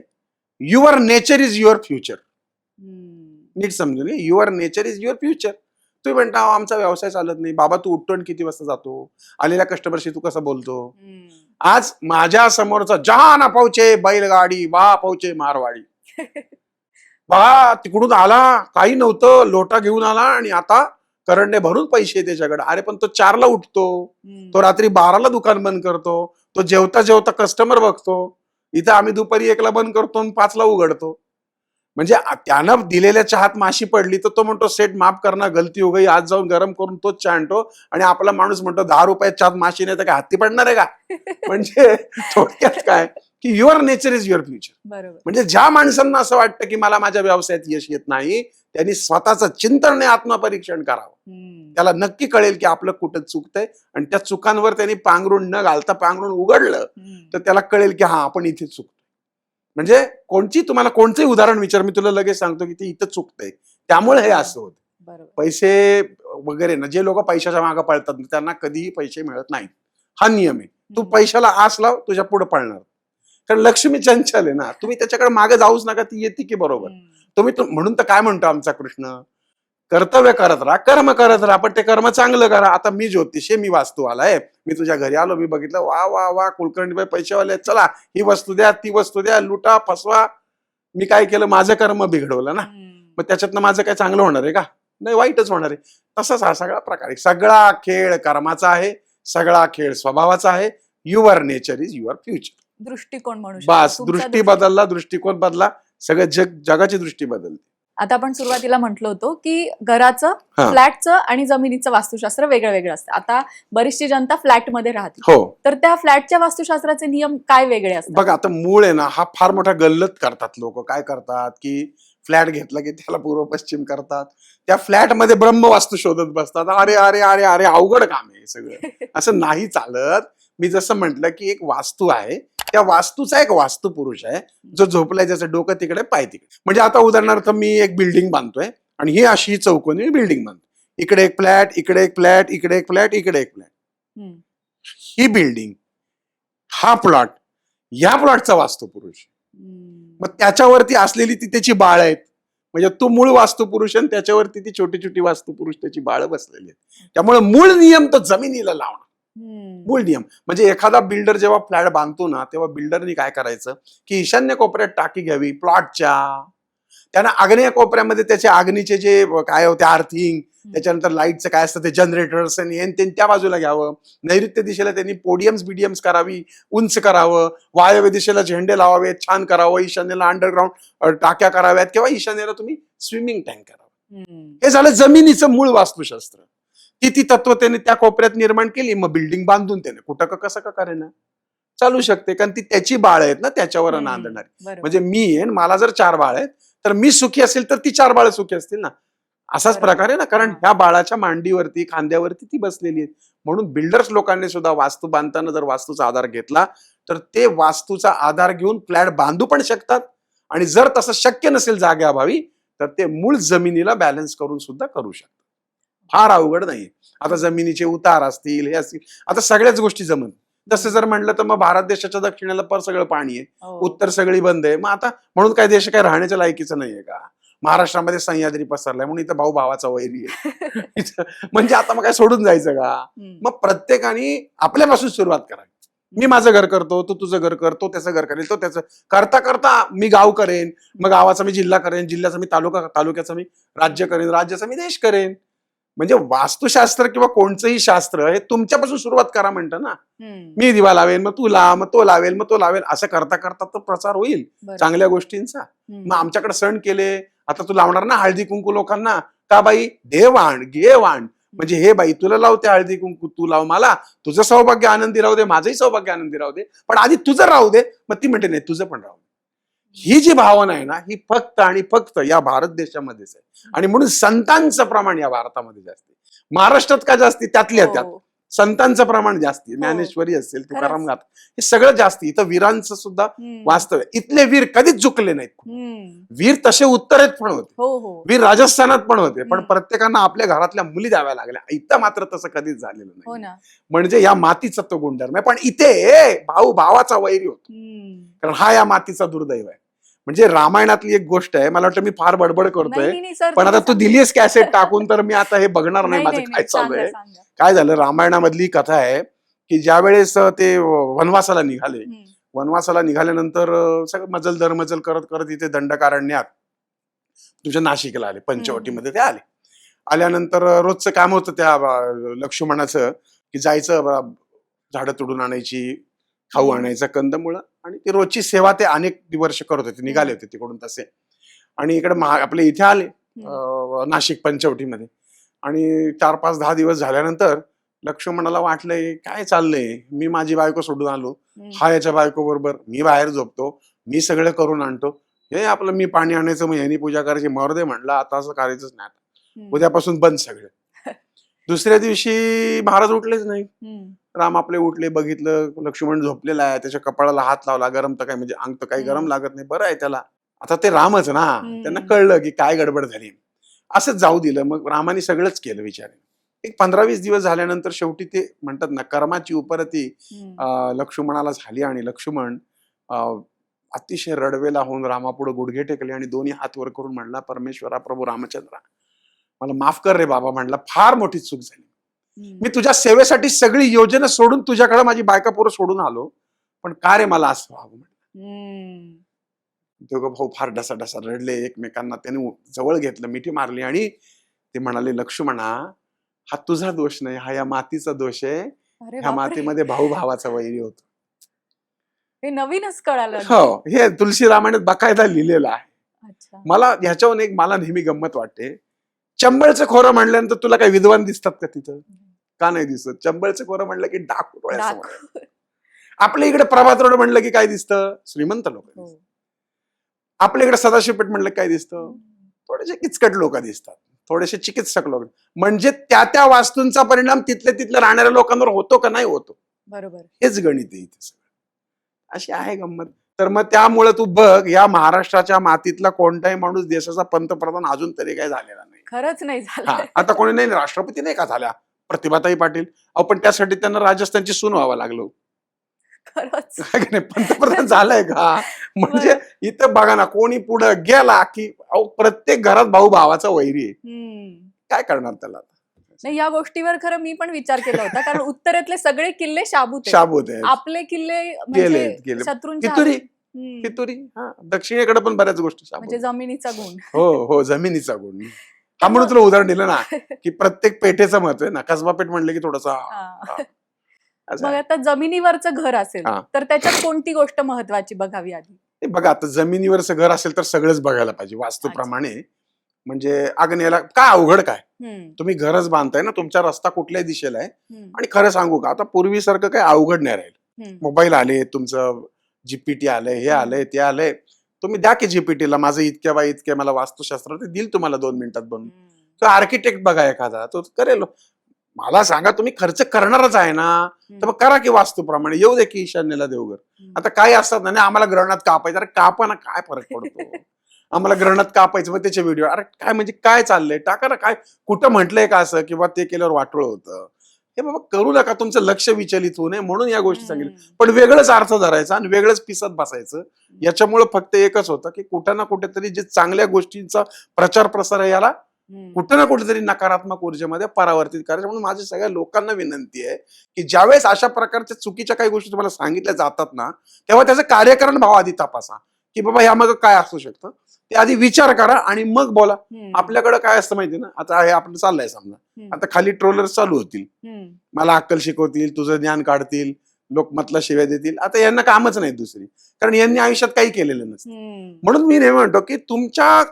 your nature is your future. नीट समजून घे, your nature is your future. तुम्ही म्हणता आमचा व्यवसाय चालत नाही, बाबा तू उठतो आणि किती वाजता जातो, आलेल्या कस्टमरशी तू कसं बोलतो. आज माझ्या समोरचा जहा ना पोहोचे बैलगाडी, बा पोहोचे मारवाडी. बा तिकडून आला, काही नव्हतं, लोटा घेऊन आला आणि आता करंडे भरून पैसे त्याच्याकडे. अरे पण तो 4ला उठतो, तो रात्री 12ला दुकान बंद करतो, तो जेवता जेवता कस्टमर बघतो. इथं आम्ही दुपारी 1ला बंद करतो आणि 5ला उघडतो. म्हणजे त्यानं दिलेल्या चहात माशी पडली तर तो म्हणतो सेट माफ करना, गलती हो गई, आज जाऊन गरम करून तोच चहा आणतो. आणि आपला माणूस म्हणतो 10 रुपयात चहात माशी नाही तर काय हत्ती पडणार आहे का. म्हणजे थोडक्यात काय की your nature is your future. म्हणजे ज्या माणसांना असं वाटतं की मला माझ्या व्यवसायात यश येत नाही, त्यांनी स्वतःचं चिंतन आणि आत्मपरीक्षण करावं. त्याला नक्की कळेल की आपलं कुठं चुकतंय, आणि त्या चुकांवर त्यांनी पांघरून न घालता पांघरून उघडलं तर त्याला कळेल की हा आपण इथे चुकतो. म्हणजे तुम्हाला कोणतंही उदाहरण विचार, मी तुला लगेच सांगतो की ते इथं चुकतंय, त्यामुळे हे असं होतं. पैसे वगैरे ना, जे लोक पैशाच्या मागे पळतात त्यांना कधीही पैसे मिळत नाहीत, हा नियम आहे. तू पैशाला आस लाव, तुझ्या पुढे पळणार. कारण लक्ष्मी चंचल आहे ना, तुम्ही त्याच्याकडे मागे जाऊच नका, ती येते की बरोबर. म्हणून तर काय म्हणतो आमचा कृष्ण, कर्तव्य करत राहा, कर्म करत राहा, पण ते कर्म चांगलं करा. आता मी ज्योतिषी, मी वास्तूवाला आहे, मी तुझ्या घरी आलो, मी बघितलं वा वा वा कुलकर्णीबाई पैसेवाले, चला ही वस्तू द्या, ती वस्तू द्या, लुटा फसवा. मी काय केलं, माझं कर्म बिघडवलं ना, मग त्याच्यातनं माझं काय चांगलं होणार आहे का, नाही, वाईटच होणार आहे. तसंच हा सगळा प्रकार आहे. सगळा खेळ कर्माचा आहे, सगळा खेळ स्वभावाचा आहे. Your nature is your future. दृष्टिकोन म्हणून बस, दृष्टी बदलला, दृष्टिकोन बदला, सगळं जगाची दृष्टी बदलते. आता आपण सुरुवातीला म्हटलो होतो की घराचं, हा. फ्लॅटचं आणि जमिनीचं वास्तुशास्त्र वेगळं वेगळं असतं. आता बरीचशी जनता फ्लॅटमध्ये राहते, हो. तर त्या फ्लॅटच्या वास्तुशास्त्राचे नियम काय वेगळे असतात? बघा आता मूळ आहे ना, हा फार मोठा गल्लत करतात लोक. काय करतात की फ्लॅट घेतला की त्याला पूर्व पश्चिम करतात, त्या फ्लॅटमध्ये ब्रह्मवास्तू शोधत बसतात. अरे अरे अरे अरे अवघड काम आहे हे सगळं. असं नाही चालत. मी जसं म्हटलं की एक वास्तू आहे, त्या वास्तूचा एक वास्तुपुरुष आहे जो झोपलाय, ज्याचं डोकं तिकडे पाय तिकडे. म्हणजे आता उदाहरणार्थ मी एक बिल्डिंग बांधतोय आणि ही अशी चौकोनी बिल्डिंग बांधतो. इकडे एक फ्लॅट, इकडे एक फ्लॅट, इकडे एक फ्लॅट, इकडे एक फ्लॅट. हम्म. ही बिल्डिंग, हा प्लॉट, या प्लॉटचा वास्तुपुरुष. मग त्याच्यावरती असलेली ती त्याची बाळ आहेत. म्हणजे तो मूळ वास्तुपुरुष आणि त्याच्यावरती ती छोटी छोटी वास्तुपुरुष त्याची बाळ बसलेली आहेत. त्यामुळे मूळ नियम तो जमिनीला लावणं. मूळ नियम म्हणजे एखादा बिल्डर जेव्हा फ्लॅट बांधतो ना, तेव्हा बिल्डरनी काय करायचं की ईशान्य कोपऱ्यात टाकी घ्यावी प्लॉटच्या. त्यानं आग्नेय कोपऱ्यामध्ये त्याच्या आग्नीचे जे काय होते आर्थिंग, त्याच्यानंतर लाईटचं काय असतं ते जनरेटर्स आणि त्या बाजूला घ्यावं. नैऋत्य दिशेला त्यांनी पोडियम्स बिडियम्स करावी, उंच करावं. वायव्य दिशेला झेंडे लावावेत, छान करावं. ईशान्येला अंडरग्राऊंड टाक्या कराव्यात किंवा ईशान्येला तुम्ही स्विमिंग टँक करावं. हे झालं जमिनीचं मूळ वास्तुशास्त्र. ती तत्व त्याने त्या कोपऱ्यात निर्माण केली. मग बिल्डिंग बांधून त्याने कुठं का कसं का करेना चालू शकते, कारण ती त्याची बाळ आहेत ना त्याच्यावर नांदणारी. म्हणजे मी आहे, मला जर 4 बाळ आहेत तर मी सुखी असेल तर ती 4 बाळ सुखी असतील ना. असाच प्रकार आहे ना, कारण ह्या बाळाच्या मांडीवरती खांद्यावरती ती बसलेली आहेत. म्हणून बिल्डर्स लोकांनी सुद्धा वास्तू बांधताना जर वास्तूचा आधार घेतला तर ते वास्तूचा आधार घेऊन फ्लॅट बांधू पण शकतात. आणि जर तसं शक्य नसेल जागेअभावी तर ते मूळ जमिनीला बॅलन्स करून सुद्धा करू शकतात. फार अवघड नाही. आता जमिनीचे उतार असतील, हे असतील, आता सगळ्याच गोष्टी जमत. तसं जर म्हणलं तर मग भारत देशाच्या दक्षिणेला पर सगळं पाणी आहे, उत्तर सगळी बंद आहे. मग आता म्हणून काय देश काय राहण्याच्या लायकीचं नाहीये का? महाराष्ट्रामध्ये सह्याद्री पसरलाय म्हणून इथं भाऊ भावाचा वैरी आहे. म्हणजे आता मग काय सोडून जायचं का? मग प्रत्येकाने आपल्यापासून सुरुवात करावी. मी माझं घर करतो, तू तुझं घर कर, तो त्याचं घर करेल, तो त्याचं करता करता मी गाव करेन, मग गावाचा मी जिल्हा करेन, जिल्ह्याचा मी तालुका, तालुक्याचा मी राज्य करेन, राज्याचा मी देश करेन. म्हणजे वास्तुशास्त्र किंवा कोणतंही शास्त्र हे तुमच्यापासून सुरुवात करा म्हणतं ना. मी दिवा लावेन, मग तू लाव, मग तो लावेल, मग तो लावेल, असं करता करता तो प्रचार होईल चांगल्या गोष्टींचा. मग आमच्याकडे सण केले, आता तू लावणार ना हळदी कुंकू लोकांना, का बाई दे वाण घे वाण. म्हणजे हे बाई तुला लावते हळदी कुंकू, तू लाव मला, तुझं सौभाग्य आनंदी राहू दे, माझंही सौभाग्य आनंदी राहू दे, पण आधी तुझं राहू दे. मग ती म्हणते नाही तुझं पण राहू दे. ही जी भावना आहे ना, ही फक्त आणि फक्त या भारत देशामध्येच आहे. आणि म्हणून संतांचं प्रमाण या भारतामध्ये जास्त आहे. महाराष्ट्रात का जास्ती, त्यातल्या त्यात संतांचं प्रमाण जास्ती. ज्ञानेश्वरी असेल, तुकाराम गाथा, हे सगळं जास्ती. इथं वीरांचं सुद्धा वास्तव आहे. इथले वीर कधीच चुकले नाहीत. वीर तसे उत्तरेत पण होते, वीर राजस्थानात पण होते, पण प्रत्येकांना आपल्या घरातल्या मुली द्याव्या लागल्या. इथं मात्र तसं कधीच झालेलं नाही. म्हणजे या मातीचा तो गुणधर्म आहे. पण इथे भाऊ भावाचा वैरी होतो, कारण हा या मातीचा दुर्दैव आहे. म्हणजे रामायणातली एक गोष्ट आहे, मला वाटतं मी फार बडबड करतोय, पण आता तू दिलीस कॅसेट टाकून तर मी आता हे बघणार नाही माझं काय चालू आहे. काय झालं, रामायणामधली कथा आहे की ज्या वेळेस ते वनवासाला निघाले, वनवासाला निघाल्यानंतर सगळं मजल दरमजल करत करत इथे दंडकारण्यात तुझ्या नाशिकला आले, पंचवटीमध्ये ते आले. आल्यानंतर रोजचं काम होतं त्या लक्ष्मणाचं की जायचं, झाडं तोडून आणायची, खाऊ आणायचं, कंदमुळं, आणि ती रोजची सेवा ते अनेक वर्ष करत होते. निघाले होते तिकडून तसे, आणि इकडे आपले इथे आले नाशिक पंचवटीमध्ये. आणि 4-5-10 दिवस झाल्यानंतर लक्ष्मणाला वाटलंय काय चाललंय, मी माझी बायको सोडून आलो, हा याच्या बायको बरोबर, मी बाहेर झोपतो, मी सगळं करून आणतो, हे आपलं मी पाणी आणायचं, मग यांनी पूजा करायची, मरदे म्हणलं आता असं करायचंच नाही, आता उद्यापासून बंद सगळं. दुसऱ्या दिवशी महाराज उठलेच नाही. राम आपले उठले, बघितलं लक्ष्मण झोपलेला आहे, त्याच्या कपाळाला हात लावला, गरम तर काय, म्हणजे अंग तर काही गरम लागत नाही, बरं आहे त्याला. आता ते रामच ना, त्यांना कळलं की काय गडबड झाली, असंच जाऊ दिलं. मग रामाने सगळंच केलं विचारे. एक 15-20 दिवस झाल्यानंतर शेवटी ते म्हणतात ना, कर्माची उपरती लक्ष्मणाला झाली, आणि लक्ष्मण अतिशय रडवेला होऊन रामापुढे गुडघे टेकले आणि दोन्ही हात वर करून म्हणला, परमेश्वरा प्रभू रामचंद्रा, मला माफ कर रे बाबा, म्हणला फार मोठी चूक झाली, मी तुझ्या सेवेसाठी सगळी योजना सोडून तुझ्याकडे माझी बायका पोरं सोडून आलो, पण का रे मला असं व्हावं म्हणलं. दोघं भाऊ फार ढसाढसा रडले एकमेकांना, त्याने जवळ घेतलं, मिठी मारली, आणि ते म्हणाले, लक्ष्मणा हा तुझा दोष नाही, हा या मातीचा दोष आहे, ह्या मातीमध्ये भाऊ भावाचा वैरी होतो. हे नवीनच कळालं. हो, हे तुलसी रामायणात बकायदा लिहिलेलं आहे. अच्छा. मला ह्याच्याहून एक मला नेहमी गंमत वाटते, चंबळचं खोरं म्हणल्यानंतर तुला काही विद्वान दिसतात का तिथं? का नाही दिसत? चंबळचं खोरं म्हणलं की डाकू डोळ्यासमोर आहे. डाकू. आपल्या इकडे प्रभात रोड म्हणलं की काय दिसतं? श्रीमंत लोक. हो. आपल्या इकडे सदाशिव पेठ म्हणलं की काय दिसतं? थोडेसे किचकट लोक दिसतात, थोडेसे चिकित्सक लोक. म्हणजे त्या वास्तूंचा परिणाम तिथल्या राहणाऱ्या लोकांवर होतो का नाही होतो, बरोबर. हेच गणित आहे इथे सगळं. अशी आहे गंमत. तर मग त्यामुळे तू बघ, या महाराष्ट्राच्या मातीतला कोणताही माणूस देशाचा पंतप्रधान अजून तरी काय झालेला नाही. खरंच नाही हा, झालं. आता कोणी नाही, राष्ट्रपती नाही का झाल्या प्रतिभाताई पाटील, अहो पण त्यासाठी त्यांना राजस्थानची सून व्हावं लागलं. खरंच. काय की नाही, पंतप्रधान झालाय का? म्हणजे इथं बघा ना, कोणी पुढे गेला की अहो प्रत्येक घरात भाऊ भावाचा वैरी आहे. काय करणार त्याला? नाही, या गोष्टीवर खरं मी पण विचार केला होता, कारण उत्तरेतले सगळे किल्ले शाबूत आहेत. शाबूत आहे. आपले किल्ले म्हणजे गेले. शत्रूंच्या कितुरी हम्म. कितुरी हा, दक्षिणेकडे पण बऱ्याच गोष्टी शाबूत. म्हणजे जमिनीचा गुण. हो, जमिनीचा गुण. हा म्हणून तुला उदाहरण दिलं ना, की प्रत्येक पेठेचं महत्व आहे ना. कसबा पेठ म्हणलं की थोडासा मग आता जमिनीवरचं घर असेल हा. तर त्याच्यात कोणती गोष्ट महत्वाची बघावी आधी? बघा, आता जमिनीवरचं घर असेल तर सगळंच बघायला पाहिजे वास्तूप्रमाणे. म्हणजे आग्नेयाला काय अवघड काय, तुम्ही घरच बांधताय ना, तुमचा रस्ता कुठल्याही दिशेला आहे. आणि खरं सांगू का, आता पूर्वीसारखं काही अवघड नाही राहील. मोबाईल आले, तुमचं जीपीटी आलंय, हे आलंय, ते आलंय. तुम्ही द्या की जीपीटीला माझं इतक्या बाय इतक्या मला वास्तुशास्त्र, ते देईल तुम्हाला 2 मिनिटात बनवून. तो आर्किटेक्ट बघा एखादा, तो करेल. मला सांगा, तुम्ही खर्च करणारच आहे ना, तर मग करा की वास्तूप्रमाणे. येऊ दे की ईशान्येला देवघर. आता काय असतात ना, आम्हाला ग्रहणात कापायचं. अरे कापा ना, काय फरक पडतो? आम्हाला ग्रहणात कापायचं, मग त्याचे व्हिडिओ. अरे काय म्हणजे काय चाललंय, टाका ना. काय कुठं म्हटलंय का असं किंवा ते केल्यावर वाटोळ होतं? हे बाबा करू नका, तुमचं लक्ष विचलित होऊ नये म्हणून या गोष्टी सांगितल्या. पण वेगळंच अर्थ धरायचा आणि वेगळंच पिसत बसायचं. याच्यामुळे फक्त एकच होतं की कुठं ना कुठेतरी जे चांगल्या गोष्टींचा प्रचार प्रसार आहे, याला कुठं ना कुठेतरी नकारात्मक ऊर्जेमध्ये परावर्तित करायचं. म्हणून माझी सगळ्या लोकांना विनंती आहे की ज्यावेळेस अशा प्रकारच्या चुकीच्या काही गोष्टी तुम्हाला सांगितल्या जातात ना, तेव्हा त्याचं कार्यकारण भाव आधी तपासा की बाबा ह्यामागं काय असू शकतं. ते आधी विचार करा आणि मग बोला. आपल्याकडे काय असतं माहिती ना, आता हे आपलं चाललंय समजा, आता खाली ट्रोलर्स चालू होतील, मला अक्कल शिकवतील, तुझं ज्ञान काढतील, लोकमतला शिव्या देतील. आता यांना कामच नाही दुसरी, कारण यांनी आयुष्यात काही केलेलं नसतं. म्हणून मी नेहमी म्हणतो की तुमच्या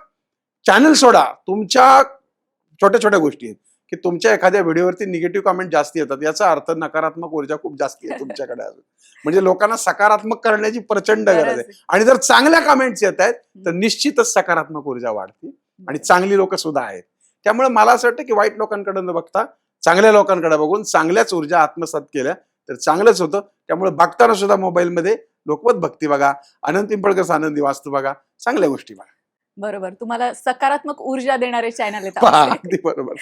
चॅनल सोडा, तुमच्या छोट्या छोट्या गोष्टी आहेत की तुमच्या एखाद्या व्हिडिओवरती निगेटिव्ह कमेंट जास्ती येतात, याचा अर्थ नकारात्मक ऊर्जा खूप जास्ती आहे तुमच्याकडे. म्हणजे लोकांना सकारात्मक करण्याची प्रचंड गरज आहे. आणि जर चांगल्या कमेंट्स येत आहेत तर निश्चितच सकारात्मक ऊर्जा वाढते आणि चांगली लोक सुद्धा आहेत. त्यामुळे मला असं वाटतं की वाईट लोकांकडे न बघता चांगल्या लोकांकडे बघून चांगल्याच ऊर्जा आत्मसात केल्या तर चांगलंच होतं. त्यामुळे बघताना सुद्धा मोबाईलमध्ये लोकमत भक्ती बघा, अनंत पिंपळकर आनंदी वास्तू बघा, चांगल्या गोष्टी बघा. बरोबर, तुम्हाला सकारात्मक ऊर्जा देणारे चॅनल आहेत. अगदी बरोबर.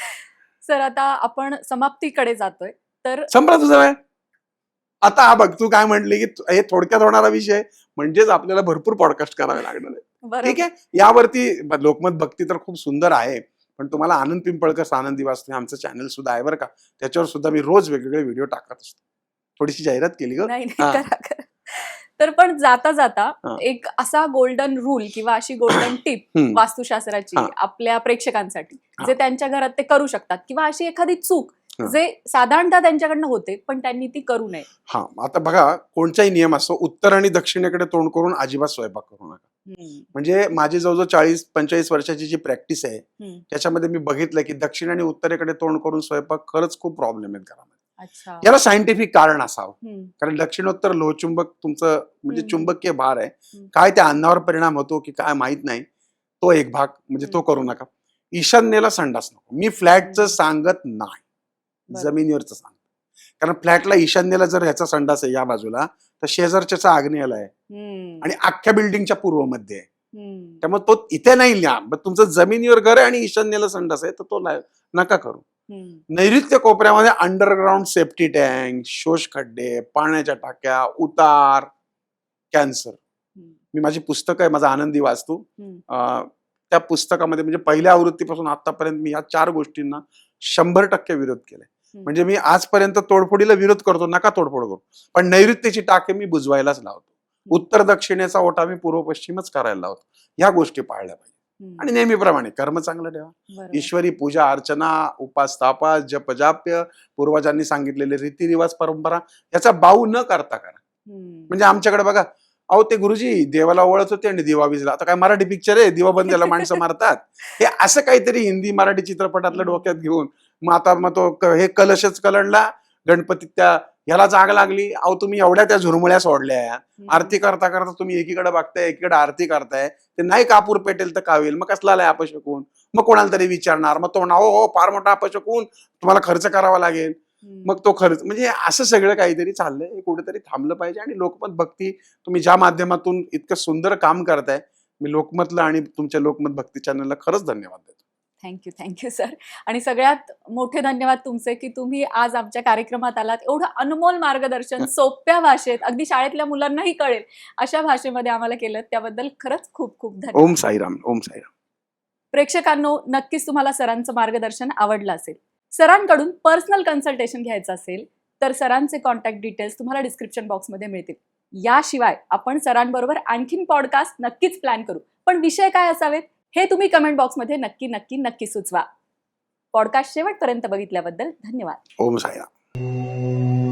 सर, आता आपण समाप्तीकडे जातोय, तर संपला तुझा वेळ. आता हा बघ, तू काय म्हटली की हे थोडक्यात होणारा विषय, म्हणजेच आपल्याला भरपूर पॉडकास्ट करावे लागणार आहे. ठीक आहे, यावरती लोकमत भक्ती तर खूप सुंदर आहे, पण तुम्हाला आनंद पिंपळकर आनंदी वास्तू आमचं चॅनल सुद्धा आहे बरं का. त्याच्यावर सुद्धा मी रोज वेगवेगळे व्हिडिओ टाकत असतो. थोडीशी जाहिरात केली ग. तर पण जाता जाता एक असा गोल्डन रूल किंवा अशी गोल्डन टिप वास्तुशास्त्राची आपल्या प्रेक्षकांसाठी, जे त्यांच्या घरात ते करू शकतात, किंवा अशी एखादी चूक जे साधारणतः त्यांच्याकडनं होते पण त्यांनी ती करू नये. हा, आता बघा, कोणताही नियम असतो, उत्तर आणि दक्षिणेकडे तोंड करून अजिबात स्वयंपाक करू नका. म्हणजे माझी जवळजवळ 40-45 वर्षाची जी प्रॅक्टिस आहे त्याच्यामध्ये मी बघितलं की दक्षिण आणि उत्तरेकडे तोंड करून स्वयंपाक खरंच खूप प्रॉब्लेम आहेत घरामध्ये. याला सायंटिफिक कारण असावं, कारण दक्षिणोत्तर लोहचुंबक तुमचं म्हणजे चुंबकीय भार आहे, काय त्या अन्नावर परिणाम होतो की काय माहित नाही, तो एक भाग म्हणजे तो करू नका. ईशान्येला संडास नको. मी फ्लॅटचं सांगत नाही, जमिनीवरचं सांगतो. कारण फ्लॅटला ईशान्येला जर ह्याचा संडास आहे या बाजूला, तर शेजारच्याचा आग्नेयाला आहे आणि अख्ख्या बिल्डिंगच्या पूर्वमध्ये आहे. त्यामुळे तो इथे नाही लिहा. तुमचं जमिनीवर घर आहे आणि ईशान्येला संडास आहे, तर तो नका करू. नैऋत्य कोपऱ्यामध्ये अंडरग्राऊंड सेफ्टी टँक, शोष खड्डे, पाण्याच्या टाक्या, उतार, कॅन्सर. मी माझी पुस्तक आहे, माझा आनंदी वास्तू, त्या पुस्तकामध्ये म्हणजे पहिल्या आवृत्तीपासून आतापर्यंत मी या 4 गोष्टींना 100% विरोध केलाय. म्हणजे मी आजपर्यंत तोडफोडीला विरोध करतो, नका तोडफोड करू, पण नैऋत्येची टाके मी बुजवायलाच लावतो. उत्तर दक्षिणेचा ओटा मी पूर्व पश्चिमच करायला लावतो. ह्या गोष्टी पाळल्या पाहिजे. आणि नेहमीप्रमाणे कर्म चांगलं ठेवा. ईश्वरी पूजा अर्चना, उपास तापास, जप जाप्य, पूर्वजांनी सांगितलेले रीतिरिवाज परंपरा याचा बाऊ न करता करा. म्हणजे आमच्याकडे बघा, अहो ते गुरुजी देवाला ओळख होते आणि दिवा विजला. आता काय मराठी पिक्चर आहे, दिवा बंद झाला माणसं मारतात. हे असं काहीतरी हिंदी मराठी चित्रपटातलं डोक्यात घेऊन मग तो हे कलशच कलंडला, गणपती त्या ह्याला जाग लागली. अहो तुम्ही एवढ्या त्या झुरमुळ्या सोडल्या, आरती करता करता तुम्ही एकीकडे बघताय एकीकडे आरती करताय, ते नाही कापूर पेटेल तर कावेल, मग कसला आलाय अपशकून. मग कोणाला तरी विचारणार, मग तो म्हणा हो फार मोठा अपशकून, तुम्हाला खर्च करावा लागेल. मग तो खर्च म्हणजे असं सगळं काहीतरी चाललंय. हे कुठेतरी थांबलं पाहिजे. आणि लोकमत भक्ती तुम्ही ज्या माध्यमातून इतकं सुंदर काम करताय, मी लोकमतला आणि तुमच्या लोकमत भक्ती चॅनलला खरंच धन्यवाद देतो. Thank you sir. आणि सगळ्यात मोठे धन्यवाद तुमचे की तुम्ही आज आमच्या कार्यक्रमात आलात. एवढं अनमोल मार्गदर्शन सोप्या भाषेत, अगदी शाळेतल्या मुलांनाही कळेल अशा भाषेमध्ये आम्हाला केलं, त्याबद्दल खरंच खूप खूप धन्यवाद. ओम साईराम. ओम साईराम. प्रेक्षकांनो, नक्कीच तुम्हाला सरांचं मार्गदर्शन आवडलं असेल. सरांकडून पर्सनल कन्सल्टेशन घ्यायचं असेल तर सरांचे कॉन्टॅक्ट डिटेल्स तुम्हाला डिस्क्रिप्शन बॉक्समध्ये मिळतील. याशिवाय आपण सरांबरोबर आणखीन पॉडकास्ट नक्कीच प्लॅन करू. पण विषय काय असावेत हे तुम्ही कमेंट बॉक्समध्ये नक्की सुचवा. पॉडकास्ट शेवटपर्यंत बघितल्याबद्दल धन्यवाद. ओम साईराम.